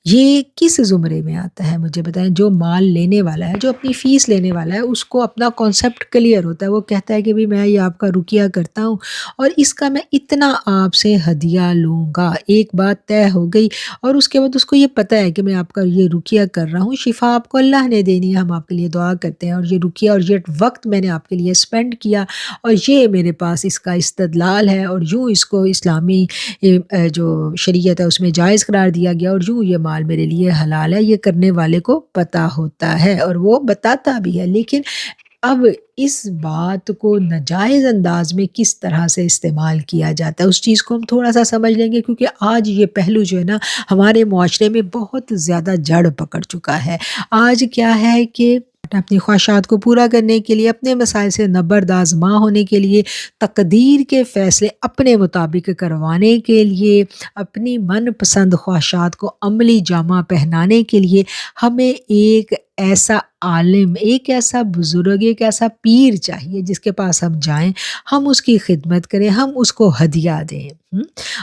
یہ کس زمرے میں آتا ہے مجھے بتائیں؟ جو مال لینے والا ہے، جو اپنی فیس لینے والا ہے، اس کو اپنا کانسیپٹ کلیئر ہوتا ہے، وہ کہتا ہے کہ بھی میں یہ آپ کا رقیہ کرتا ہوں اور اس کا میں اتنا آپ سے ہدیہ لوں گا، ایک بات طے ہو گئی، اور اس کے بعد اس کو یہ پتہ ہے کہ میں آپ کا یہ رقیہ کر رہا ہوں، شفا آپ کو اللہ نے دینی ہے، ہم آپ کے لیے دعا کرتے ہیں، اور یہ رقیہ اور یہ وقت میں نے آپ کے لیے سپینڈ کیا اور یہ میرے پاس اس کا استدلال ہے، اور یوں اس کو اسلامی جو شریعت ہے اس میں جائز قرار دیا گیا، اور یوں یہ مال میرے لیے حلال ہے، یہ کرنے والے کو پتہ ہوتا ہے اور وہ بتاتا بھی ہے۔ لیکن اب اس بات کو ناجائز انداز میں کس طرح سے استعمال کیا جاتا ہے، اس چیز کو ہم تھوڑا سا سمجھ لیں گے، کیونکہ آج یہ پہلو جو ہے نا ہمارے معاشرے میں بہت زیادہ جڑ پکڑ چکا ہے۔ آج کیا ہے کہ اپنی خواہشات کو پورا کرنے کے لیے، اپنے مسائل سے نبرداز ماں ہونے کے لیے، تقدیر کے فیصلے اپنے مطابق کروانے کے لیے، اپنی من پسند خواہشات کو عملی جامہ پہنانے کے لیے ہمیں ایک ایسا عالم، ایک ایسا بزرگ، ایک ایسا پیر چاہیے جس کے پاس ہم جائیں، ہم اس کی خدمت کریں، ہم اس کو ہدیہ دیں۔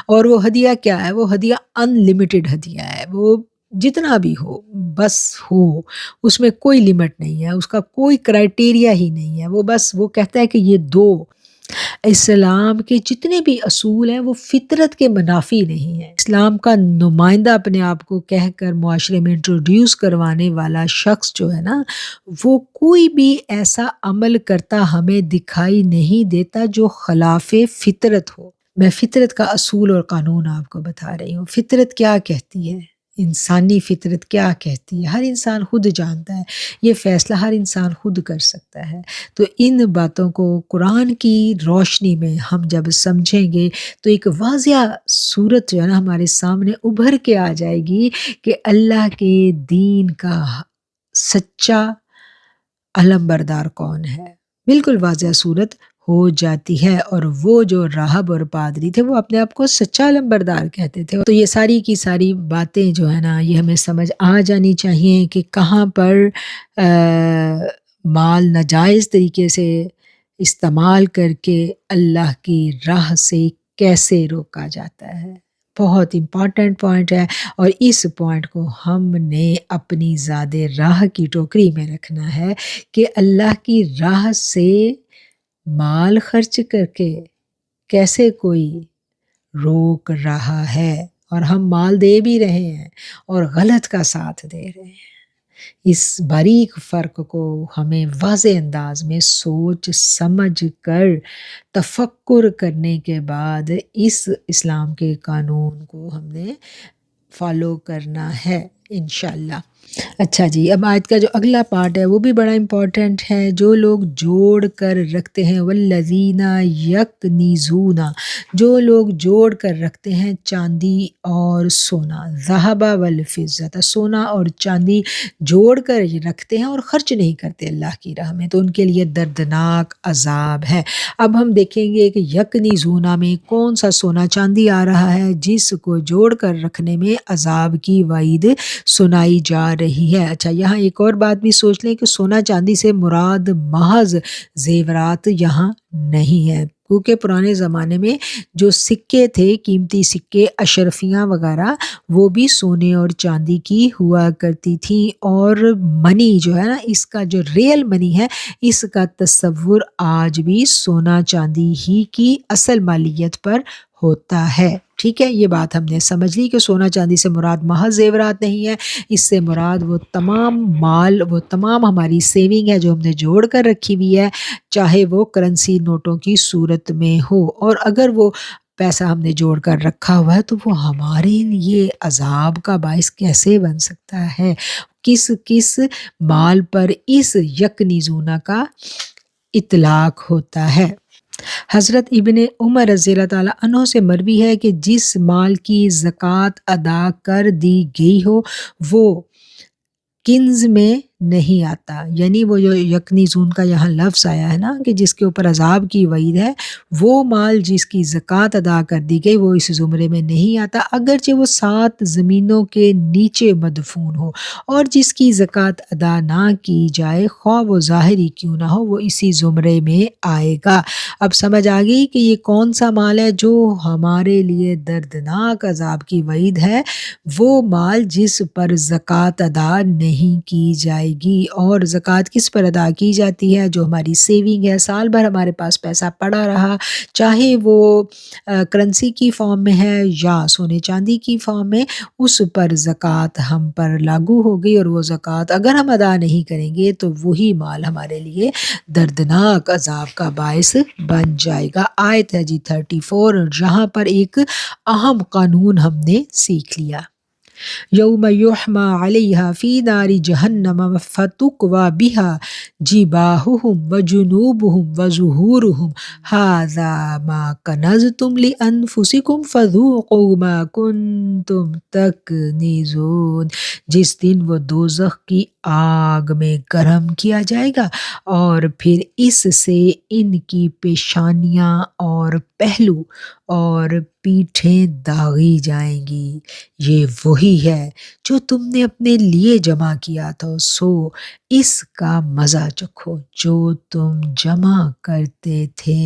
اور وہ ہدیہ کیا ہے؟ وہ ہدیہ ان لمیٹڈ ہدیہ ہے، وہ جتنا بھی ہو بس ہو، اس میں کوئی لمٹ نہیں ہے، اس کا کوئی کرائٹیریا ہی نہیں ہے، وہ بس وہ کہتا ہے کہ یہ دو۔ اسلام کے جتنے بھی اصول ہیں وہ فطرت کے منافی نہیں ہیں۔ اسلام کا نمائندہ اپنے آپ کو کہہ کر معاشرے میں انٹروڈیوس کروانے والا شخص جو ہے نا، وہ کوئی بھی ایسا عمل کرتا ہمیں دکھائی نہیں دیتا جو خلاف فطرت ہو۔ میں فطرت کا اصول اور قانون آپ کو بتا رہی ہوں۔ فطرت کیا کہتی ہے؟ انسانی فطرت کیا کہتی ہے؟ ہر انسان خود جانتا ہے، یہ فیصلہ ہر انسان خود کر سکتا ہے۔ تو ان باتوں کو قرآن کی روشنی میں ہم جب سمجھیں گے تو ایک واضح صورت جو ہے نا ہمارے سامنے ابھر کے آ جائے گی کہ اللہ کے دین کا سچا علمبردار کون ہے، بالکل واضح صورت ہو جاتی ہے۔ اور وہ جو راہب اور پادری تھے وہ اپنے آپ کو سچا علمبردار کہتے تھے۔ تو یہ ساری کی ساری باتیں جو ہے نا یہ ہمیں سمجھ آ جانی چاہیے کہ کہاں پر مال ناجائز طریقے سے استعمال کر کے اللہ کی راہ سے کیسے روکا جاتا ہے۔ بہت امپورٹنٹ پوائنٹ ہے، اور اس پوائنٹ کو ہم نے اپنی زاد راہ کی ٹوکری میں رکھنا ہے کہ اللہ کی راہ سے مال خرچ کر کے کیسے کوئی روک رہا ہے، اور ہم مال دے بھی رہے ہیں اور غلط کا ساتھ دے رہے ہیں۔ اس باریک فرق کو ہمیں واضح انداز میں سوچ سمجھ کر تفکر کرنے کے بعد اس اسلام کے قانون کو ہم نے فالو کرنا ہے انشاءاللہ۔ اچھا جی، اب آیت کا جو اگلا پارٹ ہے وہ بھی بڑا امپورٹنٹ ہے۔ جو لوگ جوڑ کر رکھتے ہیں، والذین یکنزون، جو لوگ جوڑ کر رکھتے ہیں چاندی اور سونا، ذہب والفضہ، سونا اور چاندی جوڑ کر رکھتے ہیں اور خرچ نہیں کرتے اللہ کی راہ میں، تو ان کے لیے دردناک عذاب ہے۔ اب ہم دیکھیں گے کہ یکنزون میں کون سا سونا چاندی آ رہا ہے جس کو جوڑ کر رکھنے میں عذاب کی وعید سنائی جا رہی ہے۔ اچھا، یہاں ایک اور بات بھی سوچ لیں کہ سونا چاندی سے مراد محض زیورات یہاں نہیں ہے، کیونکہ پرانے زمانے میں جو سکے تھے، قیمتی سکے، اشرفیاں وغیرہ، وہ بھی سونے اور چاندی کی ہوا کرتی تھیں، اور منی جو ہے نا، اس کا جو ریئل منی ہے، اس کا تصور آج بھی سونا چاندی ہی کی اصل مالیت پر ہوتا ہے۔ ٹھیک ہے، یہ بات ہم نے سمجھ لی کہ سونا چاندی سے مراد محض زیورات نہیں ہے، اس سے مراد وہ تمام مال، وہ تمام ہماری سیونگ ہے جو ہم نے جوڑ کر رکھی ہوئی ہے، چاہے وہ کرنسی نوٹوں کی صورت میں ہو، اور اگر وہ پیسہ ہم نے جوڑ کر رکھا ہوا ہے تو وہ ہمارے لیے عذاب کا باعث کیسے بن سکتا ہے؟ کس کس مال پر اس یکنزون کا اطلاق ہوتا ہے؟ حضرت ابن عمر رضی اللہ تعالیٰ عنہ سے مروی ہے کہ جس مال کی زکوٰۃ ادا کر دی گئی ہو وہ کنز میں نہیں آتا، یعنی وہ جو یکنزون کا یہاں لفظ آیا ہے نا کہ جس کے اوپر عذاب کی وعید ہے، وہ مال جس کی زکوٰۃ ادا کر دی گئی وہ اس زمرے میں نہیں آتا، اگرچہ وہ 7 زمینوں کے نیچے مدفون ہو، اور جس کی زکوٰۃ ادا نہ کی جائے خواہ وہ ظاہری کیوں نہ ہو وہ اسی زمرے میں آئے گا۔ اب سمجھ آ گئی کہ یہ کون سا مال ہے جو ہمارے لیے دردناک عذاب کی وعید ہے؟ وہ مال جس پر زکوٰۃ ادا نہیں کی جائے گی، اور زکوٰۃ کس پر ادا کی جاتی ہے؟ جو ہماری سیونگ ہے، سال بھر ہمارے پاس پیسہ پڑا رہا، چاہے وہ کرنسی کی فارم میں ہے یا سونے چاندی کی فارم میں، اس پر زکوٰۃ ہم پر لاگو ہو گئی، اور وہ زکوٰۃ اگر ہم ادا نہیں کریں گے تو وہی مال ہمارے لیے دردناک عذاب کا باعث بن جائے گا۔ آیت ہے جی 34، جہاں پر ایک اہم قانون ہم نے سیکھ لیا۔ یوم یحمى علیہا فی نار جہنم فتکوی بہا جباہہم وجنوبہم وظہورہم ھذا ما کنزتم لانفسکم فذوقوا ما کنتم تکنزون۔ جس دن وہ دوزخ کی آگ میں گرم کیا جائے گا اور پھر اس سے ان کی پیشانیاں اور پہلو اور پیٹھیں داغی جائیں گی۔ یہ وہی ہے جو تم نے اپنے لیے جمع کیا تھا، سو اس کا مزہ چکھو جو تم جمع کرتے تھے۔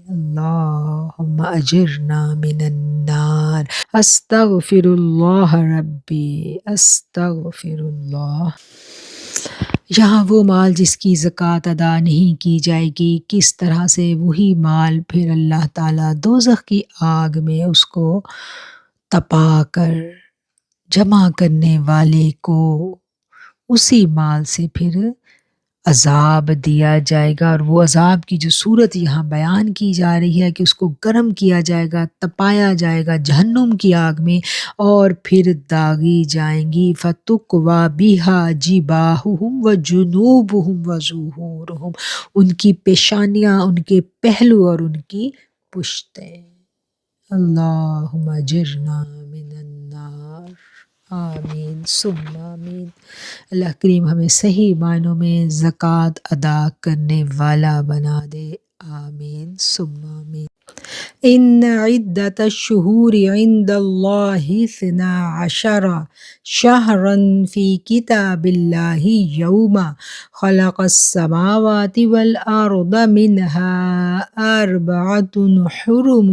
اللہم اجرنا من النار۔ استغفر اللہ ربی، استغفر اللہ۔ یہاں وہ مال جس کی زکوٰۃ ادا نہیں کی جائے گی، کس طرح سے وہی مال پھر اللہ تعالیٰ دوزخ کی آگ میں اس کو تپا کر جمع کرنے والے کو اسی مال سے پھر عذاب دیا جائے گا، اور وہ عذاب کی جو صورت یہاں بیان کی جا رہی ہے کہ اس کو گرم کیا جائے گا، تپایا جائے گا جہنم کی آگ میں، اور پھر داغی جائیں گی۔ فَتُقْوَى بِهَا جِبَاهُهُمْ وَجُنُوبُهُمْ وَظُهُورُهُمْ، ان کی پیشانیاں، ان کے پہلو اور ان کی پشتیں۔ اللہم اجرنا من النار۔ آمین ثم آمین۔ اللہ کریم ہمیں صحیح معنوں میں زکوٰۃ ادا کرنے والا بنا دے۔ آمین ثم آمین۔ ان عدت الشہور عند اللہ 12 شہرا فی کتاب اللہ یوم خلق السماوات والارض منها 4 حرم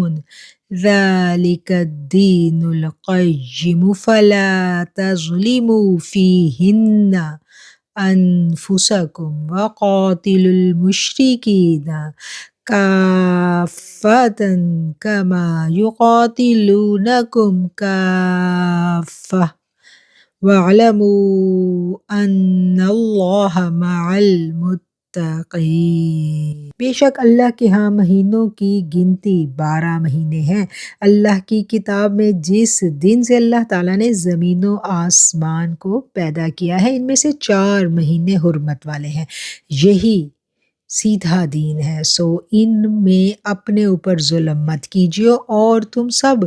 ذلك الدین القیم فلا تظلموا فیہن انفسکم وقاتلوا المشرکین کافۃ کما یقاتلونکم کافۃ وَاعْلَمُوا أَنَّ اللَّهَ مَعَ الْمُتَّقِينَ۔ بے شک اللہ کے ہاں مہینوں کی گنتی 12 مہینے ہیں۔ اللہ کی کتاب میں جس دن سے اللہ تعالیٰ نے زمین و آسمان کو پیدا کیا ہے، ان میں سے 4 مہینے حرمت والے ہیں۔ یہی سیدھا دین ہے، سو ان میں اپنے اوپر ظلم مت کیجیے اور تم سب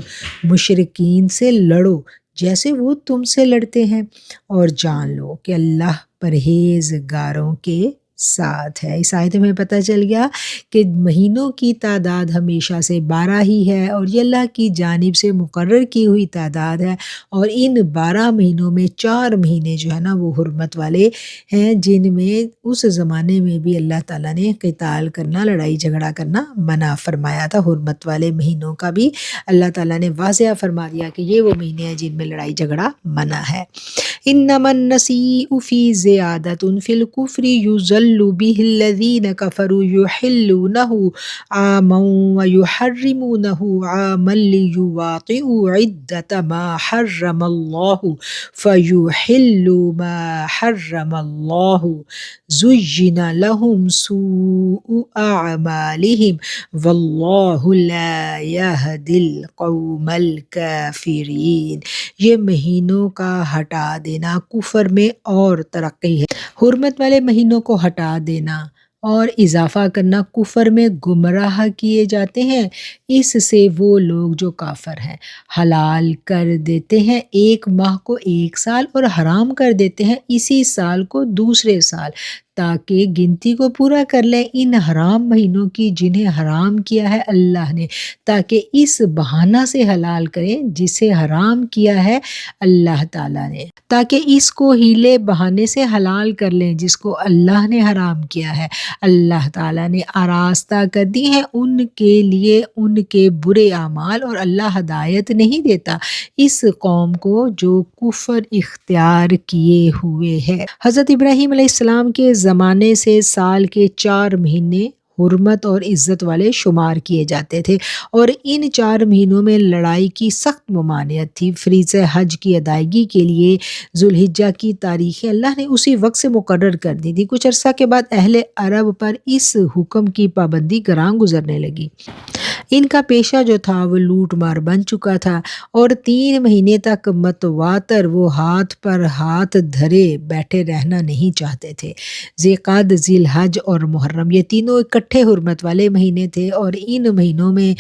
مشرکین سے لڑو جیسے وہ تم سے لڑتے ہیں، اور جان لو کہ اللہ پرہیزگاروں کے ساتھ ہے۔ اس آیت میں پتہ چل گیا کہ مہینوں کی تعداد ہمیشہ سے 12 ہی ہے، اور یہ اللہ کی جانب سے مقرر کی ہوئی تعداد ہے، اور ان 12 مہینوں میں 4 مہینے جو ہے نا وہ حرمت والے ہیں، جن میں اس زمانے میں بھی اللہ تعالیٰ نے قتال کرنا، لڑائی جھگڑا کرنا منع فرمایا تھا۔ حرمت والے مہینوں کا بھی اللہ تعالیٰ نے واضح فرما دیا کہ یہ وہ مہینے ہیں جن میں لڑائی جھگڑا منع ہے۔ انما النسیء فی زیادۃ فی الکفر یضل به الذین کفروا یحلونہ عاما ویحرمونہ عاما لیواطئوا عدۃ ما حرم اللہ فیحلوا ما حرم اللہ زین لہم سوء اعمالہم واللہ لا یہدی القوم الکافرین۔ یہ مہینوں کا ہٹا دینا کفر میں اور ترقی ہے۔ حرمت والے مہینوں کو ہٹا دینا اور اضافہ کرنا کفر میں گمراہ کیے جاتے ہیں۔ اس سے وہ لوگ جو کافر ہیں حلال کر دیتے ہیں ایک ماہ کو 1 سال، اور حرام کر دیتے ہیں اسی سال کو دوسرے سال، تاکہ گنتی کو پورا کر لیں ان حرام مہینوں کی جنہیں حرام کیا ہے اللہ نے، تاکہ اس بہانہ سے حلال کریں جسے حرام کیا ہے اللہ تعالیٰ نے، تاکہ اس کو ہیلے بہانے سے حلال کر لیں جس کو اللہ نے حرام کیا ہے۔ اللہ تعالیٰ نے آراستہ کر دی ہے ان کے لیے ان کے برے اعمال، اور اللہ ہدایت نہیں دیتا اس قوم کو جو کفر اختیار کیے ہوئے ہے۔ حضرت ابراہیم علیہ السلام کے زمانے سے سال کے 4 مہینے حرمت اور عزت والے شمار کیے جاتے تھے، اور ان 4 مہینوں میں لڑائی کی سخت ممانعت تھی۔ فریضہ حج کی ادائیگی کے لیے ذوالحجہ کی تاریخیں اللہ نے اسی وقت سے مقرر کر دی تھی۔ کچھ عرصہ کے بعد اہل عرب پر اس حکم کی پابندی گراں گزرنے لگی۔ ان کا پیشہ جو تھا وہ لوٹ مار بن چکا تھا، اور 3 مہینے تک متواتر وہ ہاتھ پر ہاتھ دھرے بیٹھے رہنا نہیں چاہتے تھے۔ ذی-قعد، ذی الحج اور محرم یہ تینوں اکٹھے حرمت والے مہینے تھے، اور ان مہینوں میں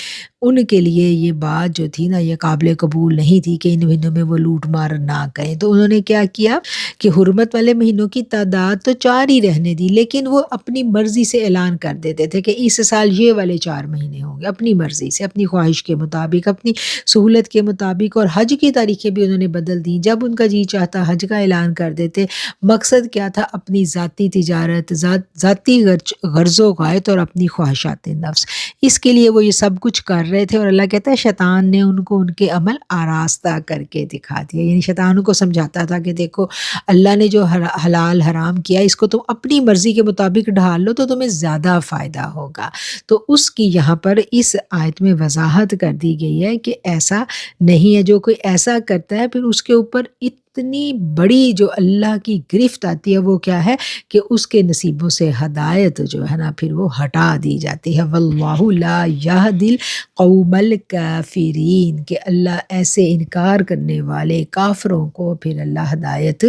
ان کے لیے یہ بات جو تھی نا یہ قابل قبول نہیں تھی کہ ان مہینوں میں وہ لوٹ مار نہ کریں۔ تو انہوں نے کیا کیا کہ حرمت والے مہینوں کی تعداد تو 4 ہی رہنے دی، لیکن وہ اپنی مرضی سے اعلان کر دیتے تھے کہ اس سال یہ والے 4 مہینے ہوں گے، اپنی مرضی سے، اپنی خواہش کے مطابق، اپنی سہولت کے مطابق، اور حج کی تاریخیں بھی انہوں نے بدل دیں، جب ان کا جی چاہتا حج کا اعلان کر دیتے۔ مقصد کیا تھا؟ اپنی ذاتی تجارت، ذاتی غرض و غایت اور اپنی خواہشات نفس، اس کے لیے وہ یہ سب کچھ کر رہے تھے۔ اور اللہ کہتا ہے شیطان نے ان کو ان کے عمل آراستہ کر کے دکھا دیا، یعنی شیطان ان کو سمجھاتا تھا کہ دیکھو اللہ نے جو حلال حرام کیا اس کو تم اپنی مرضی کے مطابق ڈھال لو تو تمہیں زیادہ فائدہ ہوگا۔ تو اس کی یہاں پر اس آیت میں وضاحت کر دی گئی ہے کہ ایسا نہیں ہے، جو کوئی ایسا کرتا ہے پھر اس کے اوپر اتنی بڑی جو اللہ کی گرفت آتی ہے وہ کیا ہے کہ اس کے نصیبوں سے ہدایت جو ہے نا پھر وہ ہٹا دی جاتی ہے۔ واللہ لا یہدی القوم الکافرین، کہ اللہ ایسے انکار کرنے والے کافروں کو پھر اللہ ہدایت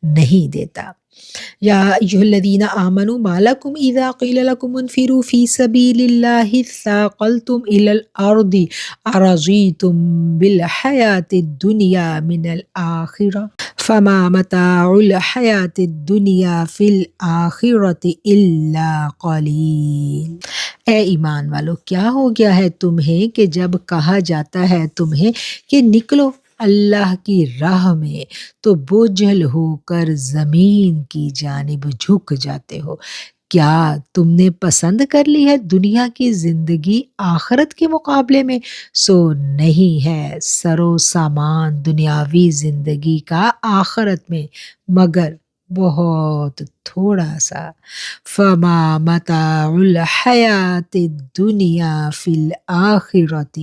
نہیں دیتا۔ یا ایھا الذین آمنوا ما لکم اذا قیل لکم انفروا فی سبیل اللہ اثاقلتم الی الارض ارضیتم بالحیاۃ الدنیا من الآخرہ فما متاع الحیاۃ الدنیا فی الآخرۃ الا قلیل۔ اے ایمان والو، کیا ہو گیا ہے تمہیں کہ جب کہا جاتا ہے تمہیں کہ نکلو اللہ کی راہ میں تو بوجھل ہو کر زمین کی جانب جھک جاتے ہو؟ کیا تم نے پسند کر لی ہے دنیا کی زندگی آخرت کے مقابلے میں؟ سو نہیں ہے سر و سامان دنیاوی زندگی کا آخرت میں مگر بہت تھوڑا سا۔ فما متاع الحیات الدنیا فی الآخرۃ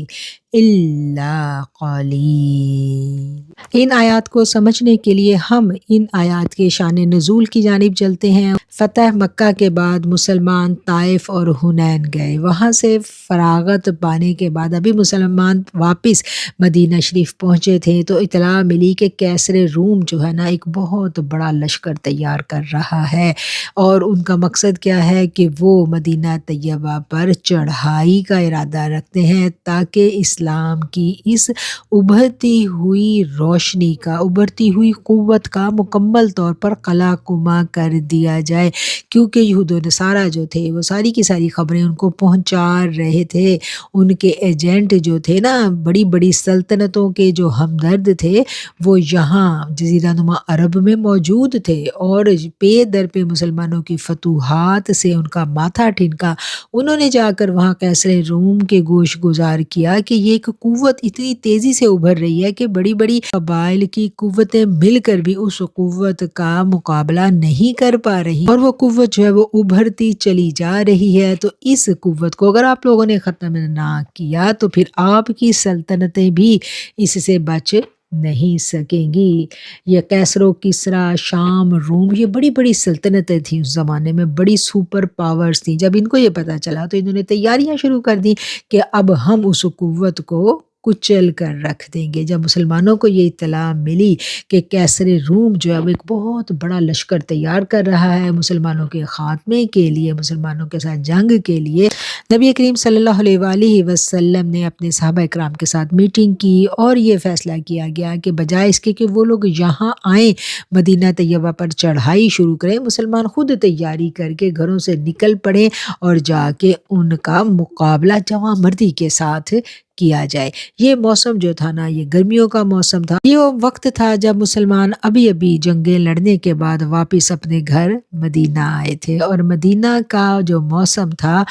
الا قلیل۔ ان آیات کو سمجھنے کے لیے ہم ان آیات کے شان نزول کی جانب چلتے ہیں۔ فتح مکہ کے بعد مسلمان طائف اور حنین گئے، وہاں سے فراغت پانے کے بعد ابھی مسلمان واپس مدینہ شریف پہنچے تھے تو اطلاع ملی کہ کیسر روم جو ہے نا ایک بہت بڑا لشکر تیار کر رہا ہے، اور ان کا مقصد کیا ہے کہ وہ مدینہ طیبہ پر چڑھائی کا ارادہ رکھتے ہیں تاکہ اسلام کی اس ابھرتی ہوئی روشنی کا، ابھرتی ہوئی قوت کا مکمل طور پر قلع کما کر دیا جائے، کیونکہ یہود و نصارہ جو تھے وہ ساری کی ساری خبریں ان کو پہنچا رہے تھے۔ ان کے ایجنٹ جو تھے نا، بڑی بڑی سلطنتوں کے جو ہمدرد تھے وہ یہاں جزیرہ نما عرب میں موجود تھے، اور پے در پہ مسلمانوں کی فتوحات سے ان کا ماتھا ٹھنکا۔ انہوں نے جا کر وہاں قیصر روم کے گوش گزار کیا کہ یہ ایک قوت اتنی تیزی سے ابھر رہی ہے کہ بڑی بڑی قبائل کی قوتیں مل کر بھی اس قوت کا مقابلہ نہیں کر پا رہی، اور وہ قوت جو ہے وہ ابھرتی چلی جا رہی ہے۔ تو اس قوت کو اگر آپ لوگوں نے ختم نہ کیا تو پھر آپ کی سلطنتیں بھی اس سے بچ نہیں سکیں گی۔ یہ کیسر و کسریٰ، شام، روم، یہ بڑی بڑی سلطنتیں تھیں اس زمانے میں، بڑی سپر پاورز تھیں۔ جب ان کو یہ پتہ چلا تو انہوں نے تیاریاں شروع کر دیں کہ اب ہم اس قوت کو کچل کر رکھ دیں گے۔ جب مسلمانوں کو یہ اطلاع ملی کہ کیسر روم جو ہے وہ ایک بہت بڑا لشکر تیار کر رہا ہے مسلمانوں کے خاتمے کے لیے، مسلمانوں کے ساتھ جنگ کے لیے، نبی کریم صلی اللہ علیہ وآلہ وسلم نے اپنے صحابہ اکرام کے ساتھ میٹنگ کی، اور یہ فیصلہ کیا گیا کہ بجائے اس کے کہ وہ لوگ یہاں آئیں مدینہ طیبہ پر چڑھائی شروع کریں، مسلمان خود تیاری کر کے گھروں سے نکل پڑیں اور جا کے ان کا مقابلہ جواں مردی کے ساتھ کیا جائے۔ یہ موسم جو تھا نا یہ گرمیوں کا موسم تھا، یہ وہ وقت تھا جب مسلمان ابھی ابھی جنگیں لڑنے کے بعد واپس اپنے گھر مدینہ آئے تھے، اور مدینہ کا جو موسم تھا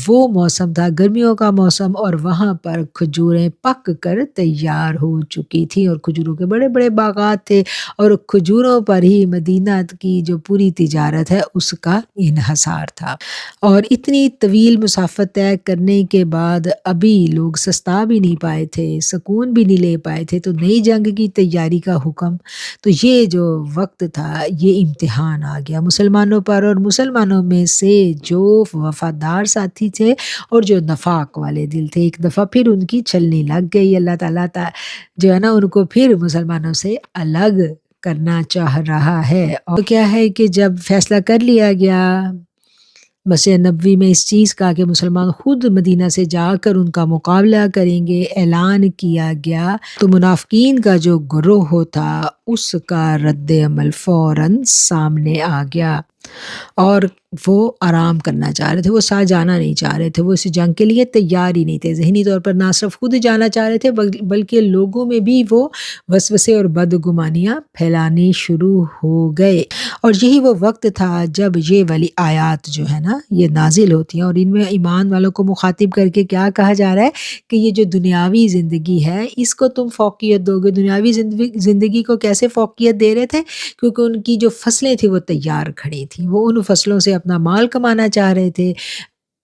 وہ موسم تھا گرمیوں کا موسم، اور وہاں پر کھجوریں پک کر تیار ہو چکی تھی، اور کھجوروں کے بڑے بڑے باغات تھے، اور کھجوروں پر ہی مدینہ کی جو پوری تجارت ہے اس کا انحصار تھا۔ اور اتنی طویل مسافت طے کرنے کے بعد ابھی لوگ سستا ستا بھی نہیں پائے تھے، سکون بھی نہیں لے پائے تھے، تو نئی جنگ کی تیاری کا حکم۔ تو یہ جو وقت تھا یہ امتحان آ گیا مسلمانوں پر، اور مسلمانوں میں سے جو وفادار ساتھی تھے اور جو نفاق والے دل تھے، ایک دفعہ پھر ان کی چھلنی لگ گئی۔ اللہ تعالیٰ جو ہے نا ان کو پھر مسلمانوں سے الگ کرنا چاہ رہا ہے۔ اور کیا ہے کہ جب فیصلہ کر لیا گیا مسجد نبوی میں اس چیز کا کہ مسلمان خود مدینہ سے جا کر ان کا مقابلہ کریں گے، اعلان کیا گیا، تو منافقین کا جو گروہ تھا اس کا رد عمل فوراً سامنے آ گیا، اور وہ آرام کرنا چاہ رہے تھے، وہ ساتھ جانا نہیں چاہ رہے تھے، وہ اس جنگ کے لیے تیار ہی نہیں تھے۔ ذہنی طور پر نہ صرف خود جانا چاہ رہے تھے بلکہ لوگوں میں بھی وہ وسوسے اور بدگمانیاں پھیلانی شروع ہو گئے۔ اور یہی وہ وقت تھا جب یہ والی آیات جو ہے نا یہ نازل ہوتی ہیں، اور ان میں ایمان والوں کو مخاطب کر کے کیا کہا جا رہا ہے کہ یہ جو دنیاوی زندگی ہے اس کو تم فوقیت دو گے۔ دنیاوی زندگی کو کیسے فوقیت دے رہے تھے؟ کیونکہ ان کی جو فصلیں تھیں وہ تیار کھڑی تھیں، وہ ان فصلوں سے اپنا مال کمانا چاہ رہے تھے،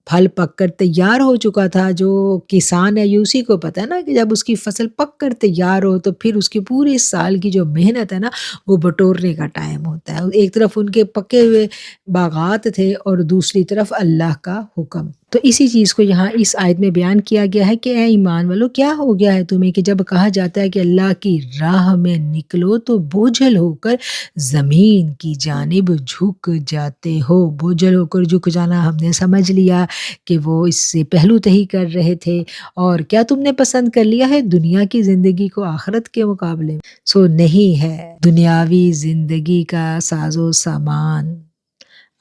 پھل پک کر تیار ہو چکا تھا۔ جو کسان ہے یہ اسی کو پتہ ہے نا کہ جب اس کی فصل پک کر تیار ہو تو پھر اس کی پورے سال کی جو محنت ہے نا وہ بٹورنے کا ٹائم ہوتا ہے۔ ایک طرف ان کے پکے ہوئے باغات تھے اور دوسری طرف اللہ کا حکم۔ تو اسی چیز کو یہاں اس آیت میں بیان کیا گیا ہے کہ اے ایمان والو کیا ہو گیا ہے تمہیں کہ جب کہا جاتا ہے کہ اللہ کی راہ میں نکلو تو بوجھل ہو کر زمین کی جانب جھک جاتے ہو۔ بوجھل ہو کر جھک جانا ہم نے سمجھ لیا کہ وہ اس سے پہلو تہی کر رہے تھے، اور کیا تم نے پسند کر لیا ہے دنیا کی زندگی کو آخرت کے مقابلے میں؟ سو نہیں ہے دنیاوی زندگی کا ساز و سامان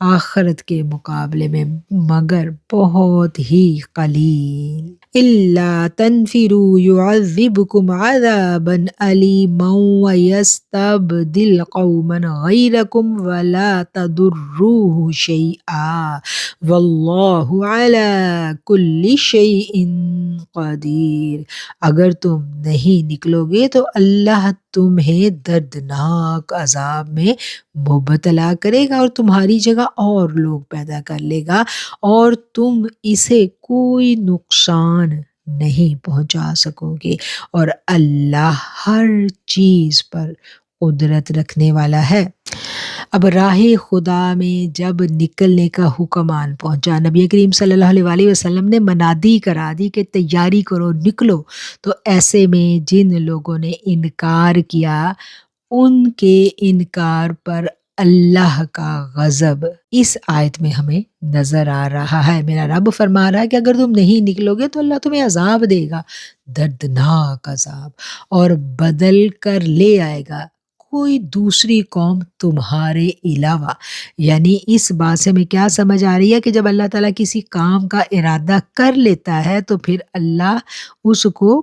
آخرت کے مقابلے میں مگر بہت ہی قلیل۔ إِلَّا تَنْفِرُوا يُعَذِّبْكُمْ عَذَابًا أَلِيمًا وَيَسْتَبْدِلْ قَوْمًا غَيْرَكُمْ وَلَا تَضُرُّوهُ شَيْئًا وَاللَّهُ عَلَى كُلِّ شَيْءٍ قَدِيرٌ۔ اگر تم نہیں نکلو گے تو اللہ تمہیں دردناک عذاب میں مبتلا کرے گا اور تمہاری جگہ اور لوگ پیدا کر لے گا، اور تم اسے کوئی نقصان نہیں پہنچا سکو گے، اور اللہ ہر چیز پر قدرت رکھنے والا ہے۔ اب راہ خدا میں جب نکلنے کا حکم آن پہنچا، نبی کریم صلی اللہ علیہ وسلم نے منادی کرا دی کہ تیاری کرو نکلو، تو ایسے میں جن لوگوں نے انکار کیا ان کے انکار پر اللہ کا غضب اس آیت میں ہمیں نظر آ رہا ہے۔ میرا رب فرما رہا ہے کہ اگر تم نہیں نکلو گے تو اللہ تمہیں عذاب دے گا، دردناک عذاب، اور بدل کر لے آئے گا کوئی دوسری قوم تمہارے علاوہ۔ یعنی اس بات سے ہمیں کیا سمجھ آ رہی ہے کہ جب اللہ تعالیٰ کسی کام کا ارادہ کر لیتا ہے تو پھر اللہ اس کو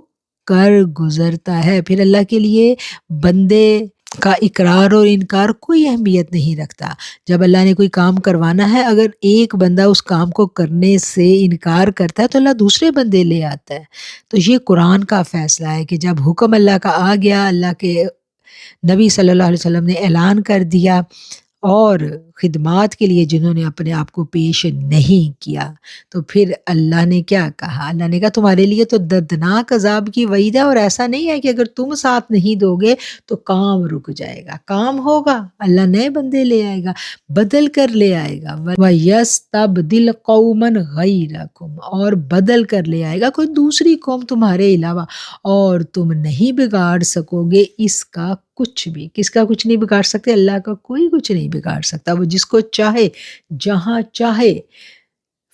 کر گزرتا ہے، پھر اللہ کے لیے بندے کا اقرار اور انکار کوئی اہمیت نہیں رکھتا۔ جب اللہ نے کوئی کام کروانا ہے، اگر ایک بندہ اس کام کو کرنے سے انکار کرتا ہے تو اللہ دوسرے بندے لے آتا ہے۔ تو یہ قرآن کا فیصلہ ہے کہ جب حکم اللہ کا آ گیا، اللہ کے نبی صلی اللہ علیہ وسلم نے اعلان کر دیا، اور خدمات کے لیے جنہوں نے اپنے آپ کو پیش نہیں کیا، تو پھر اللہ نے کیا کہا؟ اللہ نے کہا تمہارے لیے تو دردناک عذاب کی وعید ہے، اور ایسا نہیں ہے کہ اگر تم ساتھ نہیں دو گے تو کام رک جائے گا، کام ہوگا، اللہ نئے بندے لے آئے گا، بدل کر لے آئے گا۔ وَيَسْتَبْدِلْ قَوْمًا غَيْرَكُمْ، اور بدل کر لے آئے گا کوئی دوسری قوم تمہارے علاوہ، اور تم نہیں بگاڑ سکو گے اس کا کچھ بھی۔ کس کا کچھ نہیں بگاڑ سکتے؟ اللہ کا کوئی کچھ نہیں بگاڑ سکتا۔ وہ جس کو چاہے جہاں چاہے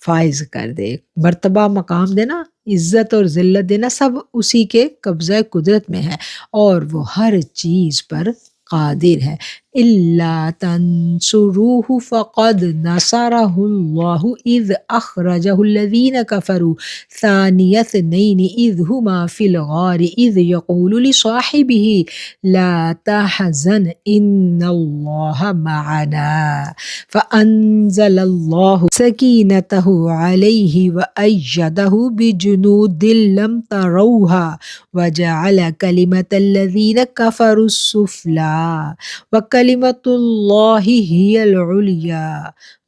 فائز کر دے، مرتبہ مقام دینا، عزت اور ذلت دینا، سب اسی کے قبضہ قدرت میں ہے، اور وہ ہر چیز پر قادر ہے۔ إِلَّا تَنْصُرُوهُ فَقَدْ نَصَرَهُ اللَّهُ إِذْ أَخْرَجَهُ الَّذِينَ كَفَرُوا ثَانِيَ اثْنَيْنِ إِذْ هُمَا فِي الْغَارِ إِذْ يَقُولُ لِصَاحِبِهِ لَا تَحْزَنْ إِنَّ اللَّهَ مَعَنَا فَأَنزَلَ اللَّهُ سَكِينَتَهُ عَلَيْهِ وَأَيَّدَهُ بِجُنُودٍ لَّمْ تَرَوْهَا وَجَعَلَ كَلِمَةَ الَّذِينَ كَفَرُوا السُّفْلَىٰ وَكَلِمَةُ اللَّهِ هِيَ الْعُلْيَا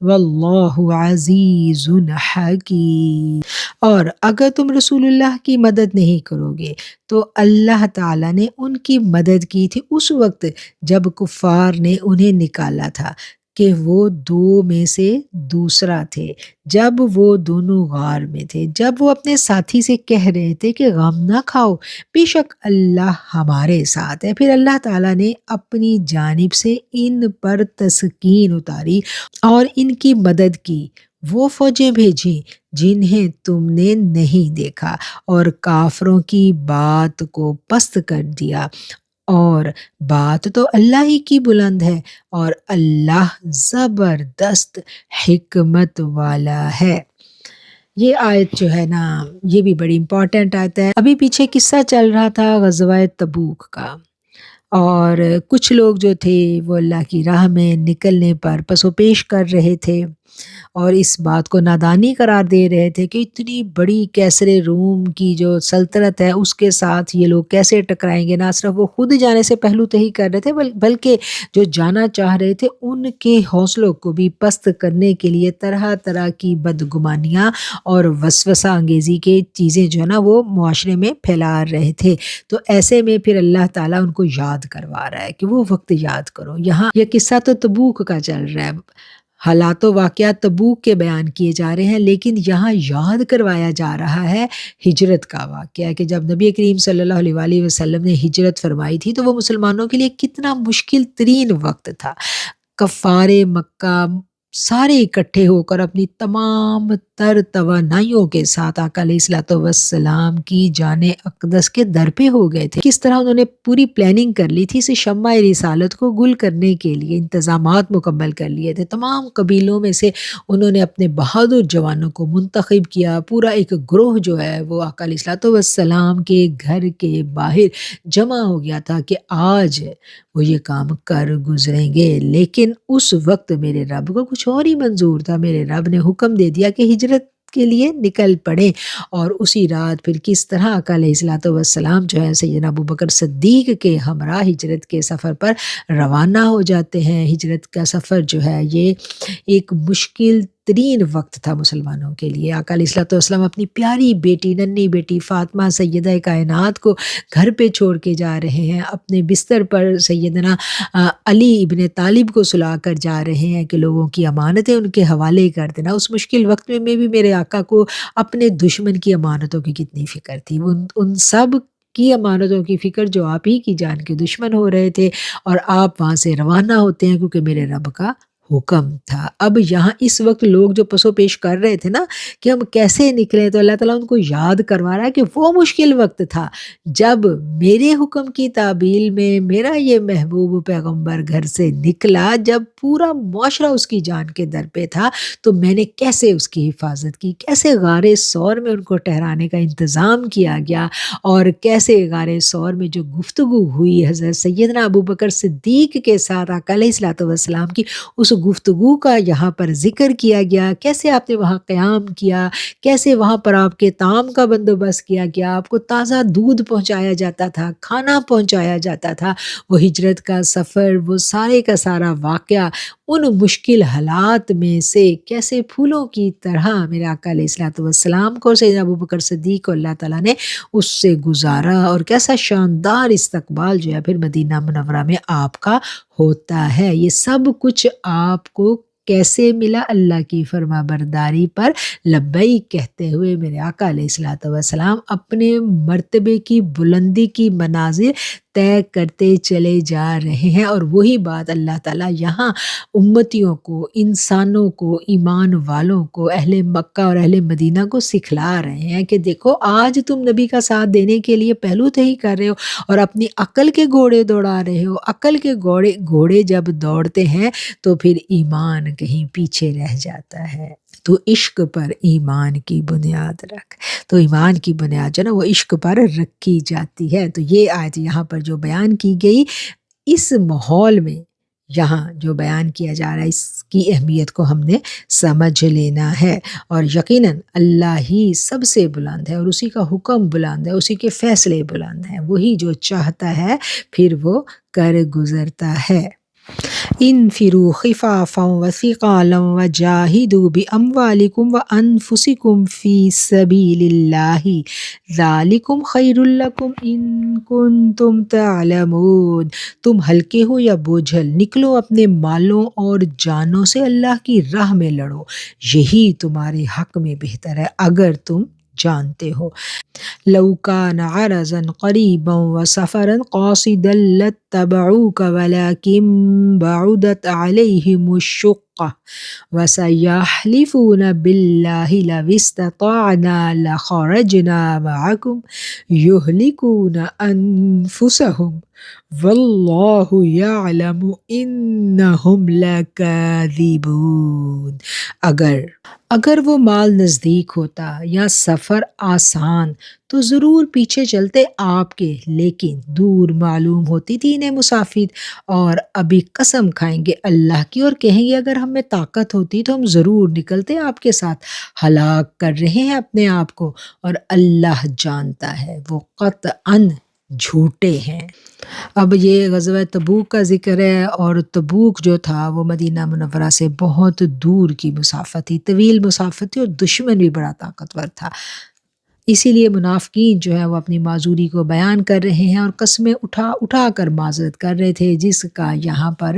وَاللَّهُ عَزِيزٌ حَكِيمٌ۔ اور اگر تم رسول اللہ کی مدد نہیں کرو گے تو اللہ تعالیٰ نے ان کی مدد کی تھی اس وقت جب کفار نے انہیں نکالا تھا کہ وہ دو میں سے دوسرا تھے، جب وہ دونوں غار میں تھے، جب وہ اپنے ساتھی سے کہہ رہے تھے کہ غم نہ کھاؤ، بے شک اللہ ہمارے ساتھ ہے۔ پھر اللہ تعالیٰ نے اپنی جانب سے ان پر تسکین اتاری اور ان کی مدد کی، وہ فوجیں بھیجیں جنہیں تم نے نہیں دیکھا، اور کافروں کی بات کو پست کر دیا، اور بات تو اللہ ہی کی بلند ہے، اور اللہ زبردست حکمت والا ہے۔ یہ آیت جو ہے نا، یہ بھی بڑی امپورٹنٹ آیت ہے۔ ابھی پیچھے قصہ چل رہا تھا غزوہ تبوک کا، اور کچھ لوگ جو تھے وہ اللہ کی راہ میں نکلنے پر پس و پیش کر رہے تھے، اور اس بات کو نادانی قرار دے رہے تھے کہ اتنی بڑی کیسر روم کی جو سلطنت ہے اس کے ساتھ یہ لوگ کیسے ٹکرائیں گے۔ نہ صرف وہ خود جانے سے پہلو تہی کر رہے تھے بلکہ جو جانا چاہ رہے تھے ان کے حوصلوں کو بھی پست کرنے کے لیے طرح طرح کی بدگمانیاں اور وسوسہ انگیزی کے چیزیں جو ہے نا وہ معاشرے میں پھیلا رہے تھے۔ تو ایسے میں پھر اللہ تعالیٰ ان کو یاد کروا رہا ہے کہ وہ وقت یاد کرو۔ یہاں یہ قصہ تو تبوک کا چل رہا ہے، حالات و واقعات تبوک کے بیان کیے جا رہے ہیں، لیکن یہاں یاد کروایا جا رہا ہے ہجرت کا واقعہ کہ جب نبی کریم صلی اللہ علیہ وآلہ وسلم نے ہجرت فرمائی تھی تو وہ مسلمانوں کے لیے کتنا مشکل ترین وقت تھا۔ کفار مکہ سارے اکٹھے ہو کر اپنی تمام تر توانائیوں کے ساتھ آقا علیہ الصلوۃ والسلام کی جان اقدس کے در پہ ہو گئے تھے۔ کس طرح انہوں نے پوری پلاننگ کر لی تھی اسے شمع رسالت کو گل کرنے کے لیے، انتظامات مکمل کر لیے تھے۔ تمام قبیلوں میں سے انہوں نے اپنے بہادر جوانوں کو منتخب کیا، پورا ایک گروہ جو ہے وہ آقا علیہ الصلوۃ والسلام کے گھر کے باہر جمع ہو گیا تھا کہ آج وہ یہ کام کر گزریں گے۔ لیکن اس وقت میرے رب کو کچھ اور ہی منظور تھا۔ میرے رب نے حکم دے دیا کہ ہجرت کے لیے نکل پڑے، اور اسی رات پھر کس طرح آقا علیہ الصلوۃ والسلام جو ہے سیدنا ابوبکر صدیق کے ہمراہ ہجرت کے سفر پر روانہ ہو جاتے ہیں۔ ہجرت کا سفر جو ہے یہ ایک مشکل ترین وقت تھا مسلمانوں کے لیے۔ آقا علیہ الصلوۃ والسلام اپنی پیاری بیٹی، ننھی بیٹی فاطمہ سیدہ کائنات کو گھر پہ چھوڑ کے جا رہے ہیں، اپنے بستر پر سیدنا علی ابن طالب کو سلا کر جا رہے ہیں کہ لوگوں کی امانتیں ان کے حوالے کر دینا۔ اس مشکل وقت میں بھی میرے آقا کو اپنے دشمن کی امانتوں کی کتنی فکر تھی، ان سب کی امانتوں کی فکر جو آپ ہی کی جان کے دشمن ہو رہے تھے، اور آپ وہاں سے روانہ ہوتے ہیں کیونکہ میرے رب کا حکم تھا۔ اب یہاں اس وقت لوگ جو پسو پیش کر رہے تھے نا کہ ہم کیسے نکلیں، تو اللہ تعالیٰ ان کو یاد کروا رہا ہے کہ وہ مشکل وقت تھا جب میرے حکم کی تعبیل میں میرا یہ محبوب پیغمبر گھر سے نکلا، جب پورا معاشرہ اس کی جان کے در پہ تھا، تو میں نے کیسے اس کی حفاظت کی، کیسے غار ثور میں ان کو ٹھہرانے کا انتظام کیا گیا، اور کیسے غار ثور میں جو گفتگو ہوئی حضرت سیدنا ابوبکر صدیق کے ساتھ آقا علیہ الصلوۃ والسلام کی، اس گفتگو کا یہاں پر ذکر کیا گیا، کیسے آپ نے وہاں قیام کیا، کیسے وہاں پر آپ کے طعام کا بندوبست کیا گیا، آپ کو تازہ دودھ پہنچایا جاتا تھا، کھانا پہنچایا جاتا تھا۔ وہ ہجرت کا سفر، وہ سارے کا سارا واقعہ ان مشکل حالات میں سے کیسے پھولوں کی طرح میرے آقا علیہ الصلوۃ والسلام کو، سیدنا ابوبکر صدیق کو اللہ تعالیٰ نے اس سے گزارا، اور کیسا شاندار استقبال جو ہے پھر مدینہ منورہ میں آپ کا ہوتا ہے۔ یہ سب کچھ آپ کو کیسے ملا؟ اللہ کی فرما برداری پر لبیک کہتے ہوئے میرے آقا علیہ الصلوۃ والسلام اپنے مرتبے کی بلندی کی منازل طے کرتے چلے جا رہے ہیں، اور وہی بات اللہ تعالیٰ یہاں امتیوں کو، انسانوں کو، ایمان والوں کو، اہل مکہ اور اہل مدینہ کو سکھلا رہے ہیں کہ دیکھو آج تم نبی کا ساتھ دینے کے لیے پہلو تہی کر رہے ہو اور اپنی عقل کے گھوڑے دوڑا رہے ہو۔ عقل کے گھوڑے جب دوڑتے ہیں تو پھر ایمان کہیں پیچھے رہ جاتا ہے۔ تو عشق پر ایمان کی بنیاد رکھ، تو ایمان کی بنیاد جو نا وہ عشق پر رکھی جاتی ہے۔ تو یہ آیت یہاں پر جو بیان کی گئی، اس ماحول میں یہاں جو بیان کیا جا رہا ہے، اس کی اہمیت کو ہم نے سمجھ لینا ہے، اور یقیناً اللہ ہی سب سے بلند ہے، اور اسی کا حکم بلند ہے، اسی کے فیصلے بلند ہیں، وہی جو چاہتا ہے پھر وہ کر گزرتا ہے۔ انفروا خفافا وثقالا وجاهدوا بأموالكم وأنفسكم في سبيل الله ذلكم خير لكم إن كنتم تعلمون۔ تم ہلکے ہو یا بوجھل، نکلو اپنے مالوں اور جانوں سے اللہ کی راہ میں لڑو، یہی تمہارے حق میں بہتر ہے اگر تم جانتے ہو۔ لو كان عرضا قريبا وسفرا قاصدا لاتبعوك ولكن بعدت عليهم الشقة وسيحلفون بالله لو استطعنا لخرجنا معكم يهلكون أنفسهم والله يعلم إنهم لكاذبون۔ اگر وہ مال نزدیک ہوتا یا سفر آسان تو ضرور پیچھے چلتے آپ کے، لیکن دور معلوم ہوتی تھی انہیں مسافت، اور ابھی قسم کھائیں گے اللہ کی اور کہیں گے اگر ہم میں طاقت ہوتی تو ہم ضرور نکلتے آپ کے ساتھ۔ ہلاک کر رہے ہیں اپنے آپ کو اور اللہ جانتا ہے وہ قطعاً جھوٹے ہیں۔ اب یہ غزوہ تبوک کا ذکر ہے، اور تبوک جو تھا وہ مدینہ منورہ سے بہت دور کی مسافت تھی، طویل مسافت تھی، اور دشمن بھی بڑا طاقتور تھا۔ اسی لیے منافقین جو ہے وہ اپنی معذوری کو بیان کر رہے ہیں اور قسمیں اٹھا اٹھا کر معذرت کر رہے تھے، جس کا یہاں پر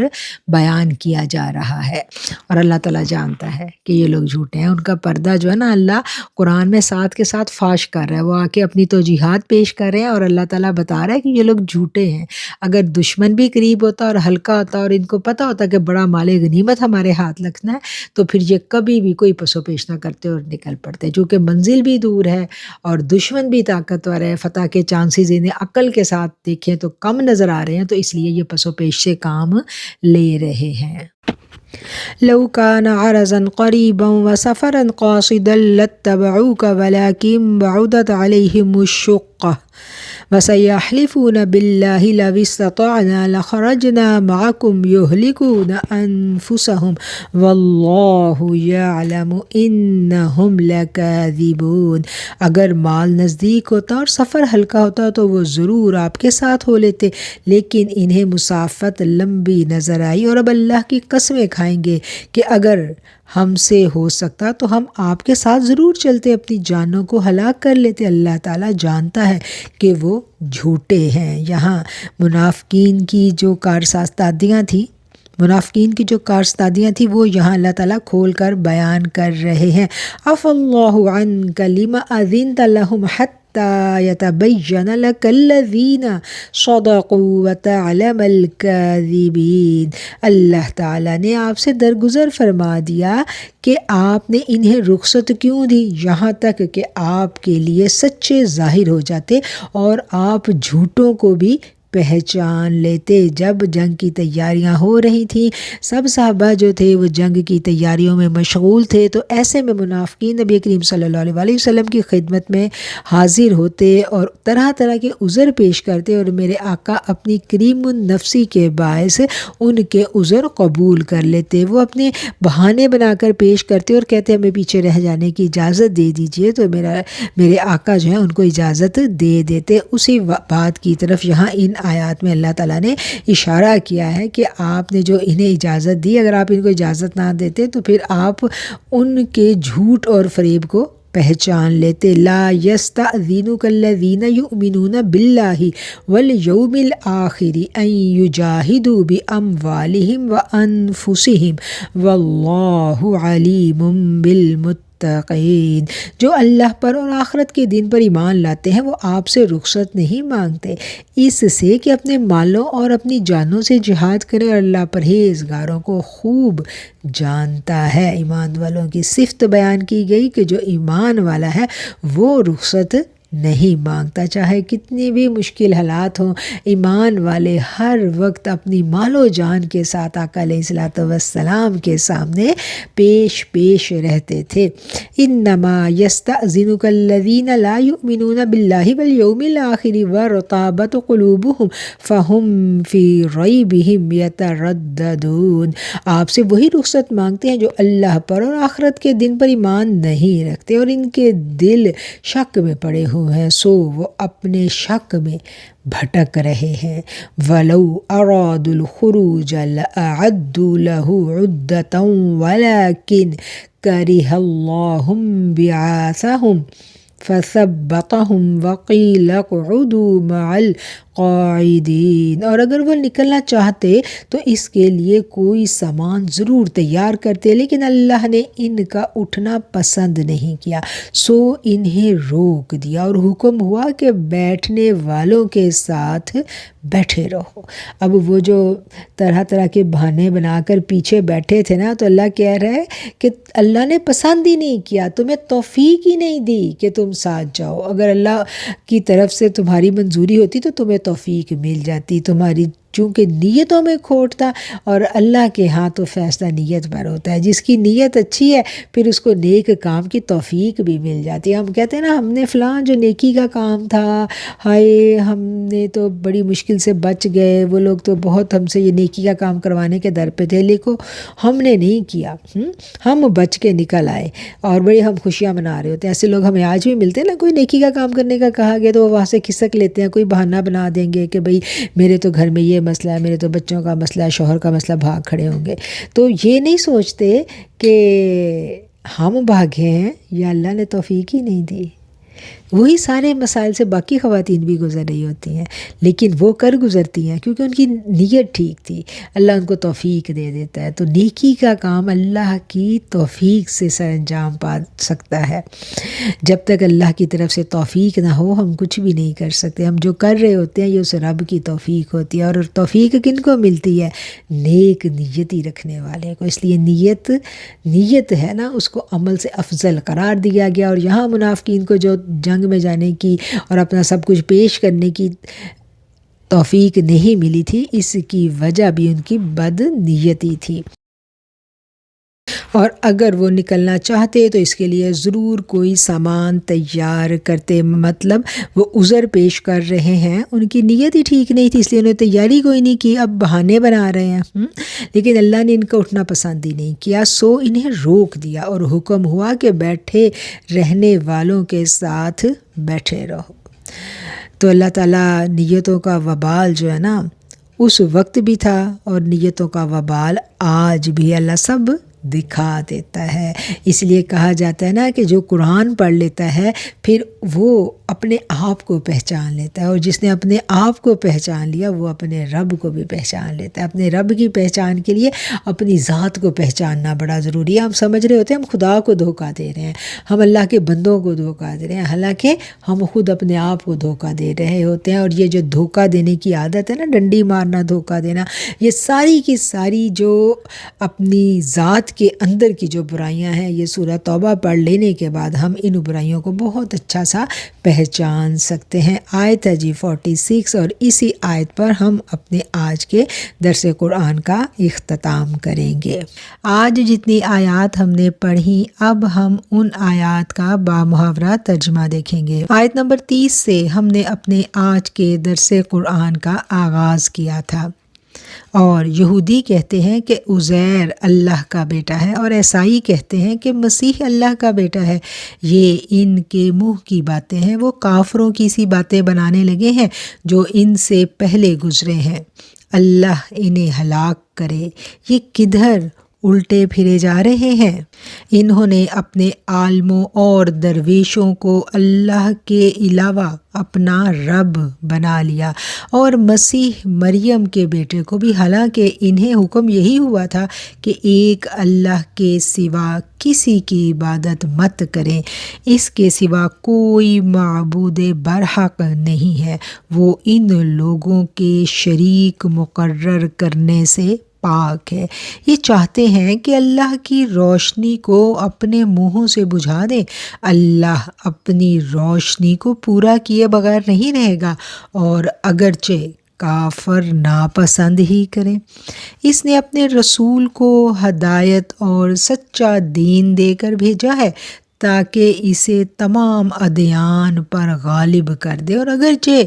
بیان کیا جا رہا ہے۔ اور اللہ تعالیٰ جانتا ہے کہ یہ لوگ جھوٹے ہیں۔ ان کا پردہ جو ہے نا اللہ قرآن میں ساتھ کے ساتھ فاش کر رہا ہے، وہ آ کے اپنی توجیحات پیش کر رہے ہیں، اور اللہ تعالیٰ بتا رہا ہے کہ یہ لوگ جھوٹے ہیں۔ اگر دشمن بھی قریب ہوتا اور ہلکا ہوتا اور ان کو پتہ ہوتا کہ بڑا مال غنیمت ہمارے ہاتھ لگنا ہے، تو پھر یہ کبھی بھی کوئی پس و پیش نہ کرتے اور نکل پڑتے، چونکہ منزل بھی دور ہے اور دشمن بھی طاقتور ہے، فتح کے چانسز انہیں عقل کے ساتھ دیکھیں تو کم نظر آ رہے ہیں، تو اس لیے یہ پس و پیش سے کام لے رہے ہیں۔ لو كان عرضا قريبا وسفرا قاصدا لاتبعوك ولكن بعدت عليهم الشقة وسيحلفون بالله لو استطعنا لخرجنا معكم يهلكون أنفسهم والله يعلم إنهم لكاذبون۔ اگر مال نزدیک ہوتا اور سفر ہلکا ہوتا تو وہ ضرور آپ کے ساتھ ہو لیتے، لیکن انہیں مسافت لمبی نظر آئی، اور اب اللہ کی قسمیں کھائیں گے کہ اگر ہم سے ہو سکتا تو ہم آپ کے ساتھ ضرور چلتے، اپنی جانوں کو ہلاک کر لیتے۔ اللہ تعالیٰ جانتا ہے کہ وہ جھوٹے ہیں۔ یہاں منافقین کی جو کارسازدادیاں تھیں وہ یہاں اللہ تعالیٰ کھول کر بیان کر رہے ہیں۔ عفا اللہ عنک لما اذنت لهم حتی يتبین لك الذین صدقوا وتعلم الكاذبین۔ اللہ تعالیٰ نے آپ سے درگزر فرما دیا کہ آپ نے انہیں رخصت کیوں دی، یہاں تک کہ آپ کے لیے سچے ظاہر ہو جاتے اور آپ جھوٹوں کو بھی پہچان لیتے۔ جب جنگ کی تیاریاں ہو رہی تھیں، سب صحابہ جو تھے وہ جنگ کی تیاریوں میں مشغول تھے، تو ایسے میں منافقین نبی کریم صلی اللہ علیہ وسلم کی خدمت میں حاضر ہوتے اور طرح طرح کے عذر پیش کرتے، اور میرے آقا اپنی کریم النفسی کے باعث ان کے عذر قبول کر لیتے۔ وہ اپنے بہانے بنا کر پیش کرتے اور کہتے ہمیں پیچھے رہ جانے کی اجازت دے دیجئے، تو میرے آقا جو ہیں ان کو اجازت دے دیتے۔ اسی بات کی طرف یہاں ان آیات میں اللہ تعالیٰ نے اشارہ کیا ہے کہ آپ نے جو انہیں اجازت دی، اگر آپ ان کو اجازت نہ دیتے تو پھر آپ ان کے جھوٹ اور فریب کو پہچان لیتے۔ لا یستأذنک الذین یؤمنون باللہ والیوم الآخر ان یجاہدوا باموالہم وانفسہم واللہ علیم بالمتقین۔ جو اللہ پر اور آخرت کے دن پر ایمان لاتے ہیں وہ آپ سے رخصت نہیں مانگتے اس سے کہ اپنے مالوں اور اپنی جانوں سے جہاد کریں، اور اللہ پرہیزگاروں کو خوب جانتا ہے۔ ایمان والوں کی صفت بیان کی گئی کہ جو ایمان والا ہے وہ رخصت نہیں مانگتا، چاہے کتنی بھی مشکل حالات ہوں۔ ایمان والے ہر وقت اپنی مال و جان کے ساتھ آقا علیہ الصلوۃ والسلام کے سامنے پیش رہتے تھے۔ انما یستأذنک الذین لا یؤمنون باللہ والیوم الآخر وارتابت قلوبہم فہم فی ریبہم یترددون۔ آپ سے وہی رخصت مانگتے ہیں جو اللہ پر اور آخرت کے دن پر ایمان نہیں رکھتے اور ان کے دل شک میں پڑے ہوئے عنہ ہیں، سو وہ اپنے شک میں بھٹک رہے ہیں۔ وَلَوْ أَرَادُوا الْخُرُوجَ لَأَعَدُّوا لَهُ عُدَّةً وَلَكِنْ كَرِهَ اللَّهُ بِعَاثَهُمْ فَثَبَّطَهُمْ وَقِيلَ اقْعُدُوا مَعَ الْقَاعِدِينَ۔ اور اگر وہ نکلنا چاہتے تو اس کے لیے کوئی سامان ضرور تیار کرتے، لیکن اللہ نے ان کا اٹھنا پسند نہیں کیا، سو انہیں روک دیا اور حکم ہوا کہ بیٹھنے والوں کے ساتھ بیٹھے رہو۔ اب وہ جو طرح طرح کے بہانے بنا کر پیچھے بیٹھے تھے نا، تو اللہ کہہ رہا ہے کہ اللہ نے پسند ہی نہیں کیا، تمہیں توفیق ہی نہیں دی کہ تم ساتھ جاؤ۔ اگر اللہ کی طرف سے تمہاری منظوری ہوتی تو تمہیں توفیق مل جاتی، تمہاری چونکہ نیتوں میں کھوٹ تھا، اور اللہ کے ہاں تو فیصلہ نیت پر ہوتا ہے، جس کی نیت اچھی ہے پھر اس کو نیک کام کی توفیق بھی مل جاتی ہے۔ ہم کہتے ہیں نا ہم نے فلاں جو نیکی کا کام تھا، ہائے ہم نے تو بڑی مشکل سے بچ گئے، وہ لوگ تو بہت ہم سے یہ نیکی کا کام کروانے کے در پہ تھے، لیکن ہم نے نہیں کیا، ہم بچ کے نکل آئے اور بڑی ہم خوشیاں منا رہے ہوتے ہیں۔ ایسے لوگ ہمیں آج بھی ملتے ہیں نا، کوئی نیکی کا کام کرنے کا کہا گیا تو وہ وہاں سے کھسک لیتے ہیں، کوئی بہانہ بنا دیں گے کہ بھئی میرے تو گھر میں یہ مسئلہ ہے، میرے تو بچوں کا مسئلہ ہے، شوہر کا مسئلہ، بھاگ کھڑے ہوں گے۔ تو یہ نہیں سوچتے کہ ہم بھاگے ہیں یا اللہ نے توفیق ہی نہیں دی۔ وہی سارے مسائل سے باقی خواتین بھی گزر رہی ہوتی ہیں، لیکن وہ کر گزرتی ہیں کیونکہ ان کی نیت ٹھیک تھی، اللہ ان کو توفیق دے دیتا ہے۔ تو نیکی کا کام اللہ کی توفیق سے سر انجام پا سکتا ہے۔ جب تک اللہ کی طرف سے توفیق نہ ہو ہم کچھ بھی نہیں کر سکتے۔ ہم جو کر رہے ہوتے ہیں یہ اس رب کی توفیق ہوتی ہے، اور توفیق کن کو ملتی ہے؟ نیک نیتی رکھنے والے کو۔ اس لیے نیت ہے نا، اس کو عمل سے افضل قرار دیا گیا، اور یہاں منافقین کو جو جنگ میں جانے کی اور اپنا سب کچھ پیش کرنے کی توفیق نہیں ملی تھی، اس کی وجہ بھی ان کی بد نیتی تھی۔ اور اگر وہ نکلنا چاہتے تو اس کے لیے ضرور کوئی سامان تیار کرتے، مطلب وہ عذر پیش کر رہے ہیں، ان کی نیت ہی ٹھیک نہیں تھی، اس لیے انہوں نے تیاری کوئی نہیں کی، اب بہانے بنا رہے ہیں، لیکن اللہ نے ان کا اٹھنا پسند ہی نہیں کیا، سو انہیں روک دیا اور حکم ہوا کہ بیٹھے رہنے والوں کے ساتھ بیٹھے رہو۔ تو اللہ تعالیٰ نیتوں کا وبال جو ہے نا اس وقت بھی تھا اور نیتوں کا وبال آج بھی اللہ سب دکھا دیتا ہے۔ اس لیے کہا جاتا ہے نا کہ جو قرآن پڑھ لیتا ہے پھر وہ اپنے آپ کو پہچان لیتا ہے، اور جس نے اپنے آپ کو پہچان لیا وہ اپنے رب کو بھی پہچان لیتا ہے۔ اپنے رب کی پہچان کے لیے اپنی ذات کو پہچاننا بڑا ضروری ہے۔ ہم سمجھ رہے ہوتے ہیں ہم خدا کو دھوکہ دے رہے ہیں، ہم اللہ کے بندوں کو دھوکہ دے رہے ہیں، حالانکہ ہم خود اپنے آپ کو دھوکہ دے رہے ہوتے ہیں۔ اور یہ جو دھوکہ دینے کی عادت ہے نا، ڈنڈی مارنا، دھوکہ دینا، یہ ساری کی ساری جو اپنی ذات کے اندر کی جو برائیاں ہیں، یہ سورہ توبہ پڑھ لینے کے بعد ہم ان برائیوں کو بہت اچھا سا پہچان سکتے ہیں۔ آیت ہے جی 46، اور اسی آیت پر ہم اپنے آج کے درس قرآن کا اختتام کریں گے۔ آج جتنی آیات ہم نے پڑھی، اب ہم ان آیات کا بامحاورہ ترجمہ دیکھیں گے۔ آیت نمبر 30 سے ہم نے اپنے آج کے درس قرآن کا آغاز کیا تھا، اور یہودی کہتے ہیں کہ عزیر اللہ کا بیٹا ہے، اور عیسائی کہتے ہیں کہ مسیح اللہ کا بیٹا ہے۔ یہ ان کے منہ کی باتیں ہیں، وہ کافروں کی سی باتیں بنانے لگے ہیں جو ان سے پہلے گزرے ہیں۔ اللہ انہیں ہلاک کرے، یہ کدھر الٹے پھرے جا رہے ہیں۔ انہوں نے اپنے عالموں اور درویشوں کو اللہ کے علاوہ اپنا رب بنا لیا، اور مسیح مریم کے بیٹے کو بھی، حالانکہ انہیں حکم یہی ہوا تھا کہ ایک اللہ کے سوا کسی کی عبادت مت کریں، اس کے سوا کوئی معبود برحق نہیں ہے، وہ ان لوگوں کے شریک مقرر کرنے سے پاک ہے۔ یہ چاہتے ہیں کہ اللہ کی روشنی کو اپنے منہوں سے بجھا دیں۔ اللہ اپنی روشنی کو پورا کیے بغیر نہیں رہے گا، اور اگرچہ کافر ناپسند ہی کریں۔ اس نے اپنے رسول کو ہدایت اور سچا دین دے کر بھیجا ہے تاکہ اسے تمام ادیان پر غالب کر دے، اور اگرچہ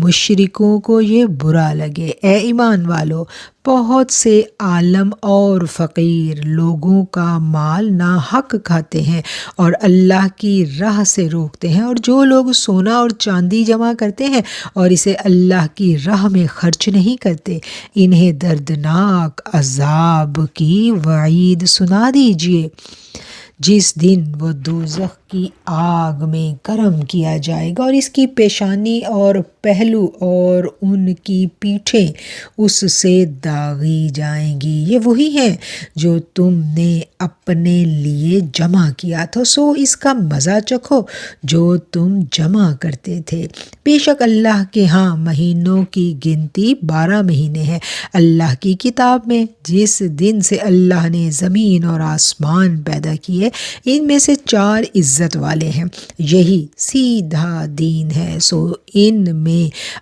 مشرکوں کو یہ برا لگے۔ اے ایمان والو، بہت سے عالم اور فقیر لوگوں کا مال ناحق کھاتے ہیں اور اللہ کی راہ سے روکتے ہیں، اور جو لوگ سونا اور چاندی جمع کرتے ہیں اور اسے اللہ کی راہ میں خرچ نہیں کرتے، انہیں دردناک عذاب کی وعید سنا دیجیے، جس دن وہ دوزخ کی آگ میں گرم کیا جائے گا، اور اس کی پیشانی اور پہلو اور ان کی پیٹھیں اس سے داغی جائیں گی۔ یہ وہی ہیں جو تم نے اپنے لیے جمع کیا تھا، سو اس کا مزہ چکھو جو تم جمع کرتے تھے۔ بے شک اللہ کے ہاں مہینوں کی گنتی 12 مہینے ہے اللہ کی کتاب میں، جس دن سے اللہ نے زمین اور آسمان پیدا کیے، ان میں سے 4 عزت والے ہیں، یہی سیدھا دین ہے، سو ان میں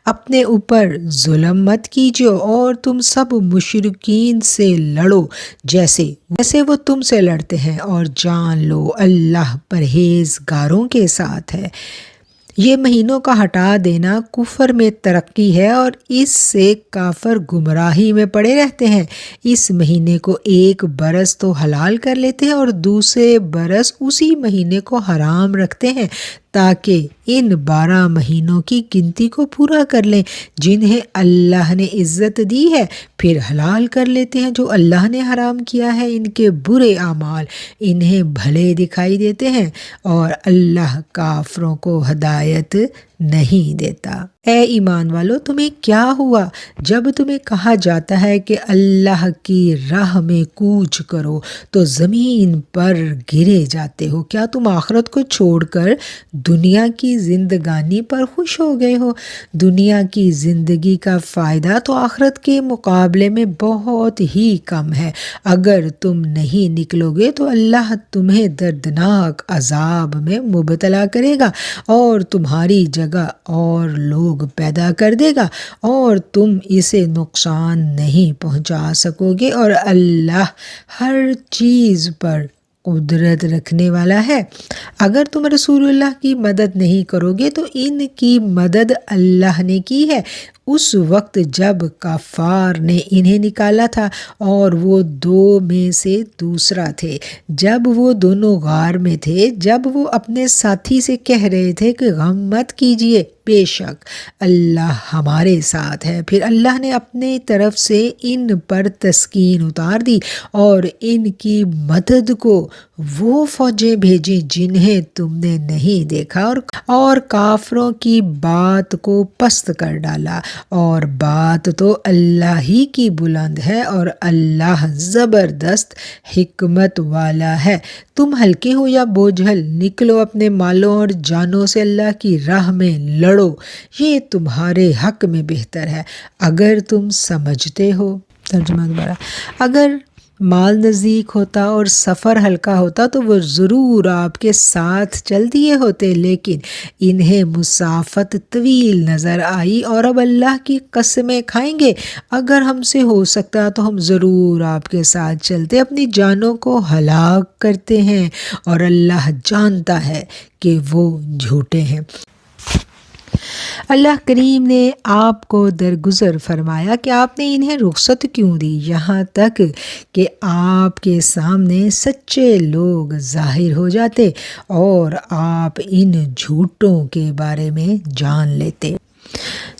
اپنے اوپر ظلم مت کیجیے، اور تم سب مشرکین سے لڑو جیسے وہ تم سے لڑتے ہیں، اور جان لو اللہ پرہیزگاروں کے ساتھ ہے۔ یہ مہینوں کا ہٹا دینا کفر میں ترقی ہے، اور اس سے کافر گمراہی میں پڑے رہتے ہیں۔ اس مہینے کو ایک برس تو حلال کر لیتے ہیں اور دوسرے برس اسی مہینے کو حرام رکھتے ہیں، تاکہ ان 12 مہینوں کی گنتی کو پورا کر لیں جنہیں اللہ نے عزت دی ہے، پھر حلال کر لیتے ہیں جو اللہ نے حرام کیا ہے۔ ان کے برے اعمال انہیں بھلے دکھائی دیتے ہیں، اور اللہ کافروں کو ہدایت نہیں دیتا۔ اے ایمان والو، تمہیں کیا ہوا جب تمہیں کہا جاتا ہے کہ اللہ کی راہ میں کوچ کرو تو زمین پر گرے جاتے ہو؟ کیا تم آخرت کو چھوڑ کر دنیا کی زندگانی پر خوش ہو گئے ہو؟ دنیا کی زندگی کا فائدہ تو آخرت کے مقابلے میں بہت ہی کم ہے۔ اگر تم نہیں نکلو گے تو اللہ تمہیں دردناک عذاب میں مبتلا کرے گا، اور تمہاری جگہ اور لوگ پیدا کر دے گا، اور تم اسے نقصان نہیں پہنچا سکو گے، اور اللہ ہر چیز پر قدرت رکھنے والا ہے۔ اگر تم رسول اللہ کی مدد نہیں کرو گے تو ان کی مدد اللہ نے کی ہے، اس وقت جب کفار نے انہیں نکالا تھا اور وہ 2 میں سے دوسرا تھے، جب وہ دونوں غار میں تھے، جب وہ اپنے ساتھی سے کہہ رہے تھے کہ غم مت کیجیے، بے شک اللہ ہمارے ساتھ ہے۔ پھر اللہ نے اپنے طرف سے ان پر تسکین اتار دی اور ان کی مدد کو وہ فوجیں بھیجیں جنہیں تم نے نہیں دیکھا، اور کافروں کی بات کو پست کر ڈالا، اور بات تو اللہ ہی کی بلند ہے، اور اللہ زبردست حکمت والا ہے۔ تم ہلکے ہو یا بوجھل، نکلو اپنے مالوں اور جانوں سے اللہ کی راہ میں لڑو، یہ تمہارے حق میں بہتر ہے اگر تم سمجھتے ہو۔ ترجمہ دوبارہ۔ اگر مال نزدیک ہوتا اور سفر ہلکا ہوتا تو وہ ضرور آپ کے ساتھ چل دیے ہوتے، لیکن انہیں مسافت طویل نظر آئی، اور اب اللہ کی قسمیں کھائیں گے اگر ہم سے ہو سکتا تو ہم ضرور آپ کے ساتھ چلتے، اپنی جانوں کو ہلاک کرتے ہیں، اور اللہ جانتا ہے کہ وہ جھوٹے ہیں۔ اللہ کریم نے آپ کو درگزر فرمایا کہ آپ نے انہیں رخصت کیوں دی، یہاں تک کہ آپ کے سامنے سچے لوگ ظاہر ہو جاتے اور آپ ان جھوٹوں کے بارے میں جان لیتے۔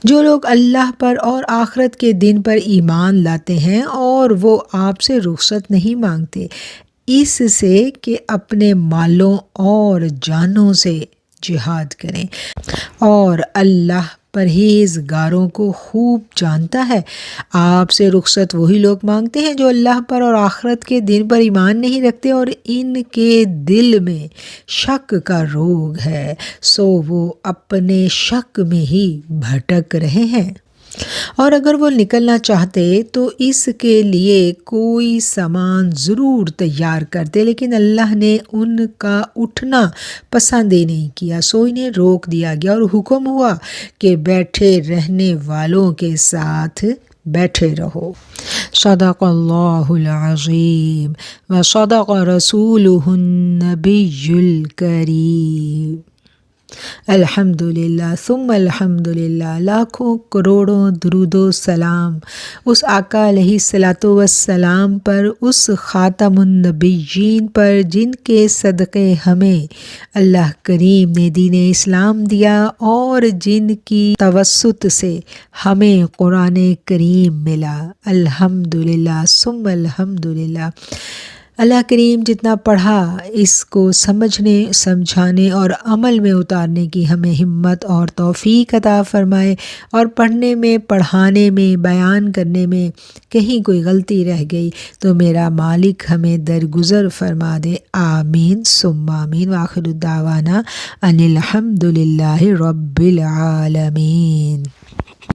جو لوگ اللہ پر اور آخرت کے دن پر ایمان لاتے ہیں اور وہ آپ سے رخصت نہیں مانگتے اس سے کہ اپنے مالوں اور جانوں سے جہاد کریں، اور اللہ پرہیزگاروں کو خوب جانتا ہے۔ آپ سے رخصت وہی لوگ مانگتے ہیں جو اللہ پر اور آخرت کے دن پر ایمان نہیں رکھتے اور ان کے دل میں شک کا روگ ہے، سو وہ اپنے شک میں ہی بھٹک رہے ہیں۔ اور اگر وہ نکلنا چاہتے تو اس کے لیے کوئی سامان ضرور تیار کرتے، لیکن اللہ نے ان کا اٹھنا پسند ہی نہیں کیا، سو انہیں روک دیا گیا اور حکم ہوا کہ بیٹھے رہنے والوں کے ساتھ بیٹھے رہو۔ صدق اللہ العظیم و صدق رسولہ النبی الکریم۔ الحمدللہ ثم الحمدللہ، لاکھوں کروڑوں درود و سلام اس آقا علیہ الصلوۃ والسلام پر، اس خاتم النبیین پر، جن کے صدقے ہمیں اللہ کریم نے دین اسلام دیا اور جن کی توسط سے ہمیں قرآن کریم ملا۔ الحمدللہ ثم الحمدللہ۔ اللہ کریم جتنا پڑھا اس کو سمجھنے، سمجھانے اور عمل میں اتارنے کی ہمیں ہمت اور توفیق عطا فرمائے، اور پڑھنے میں، پڑھانے میں، بیان کرنے میں کہیں کوئی غلطی رہ گئی تو میرا مالک ہمیں درگزر فرما دے۔ آمین ثم آمین۔ وآخر الدعوانا ان الحمد للہ رب العالمین۔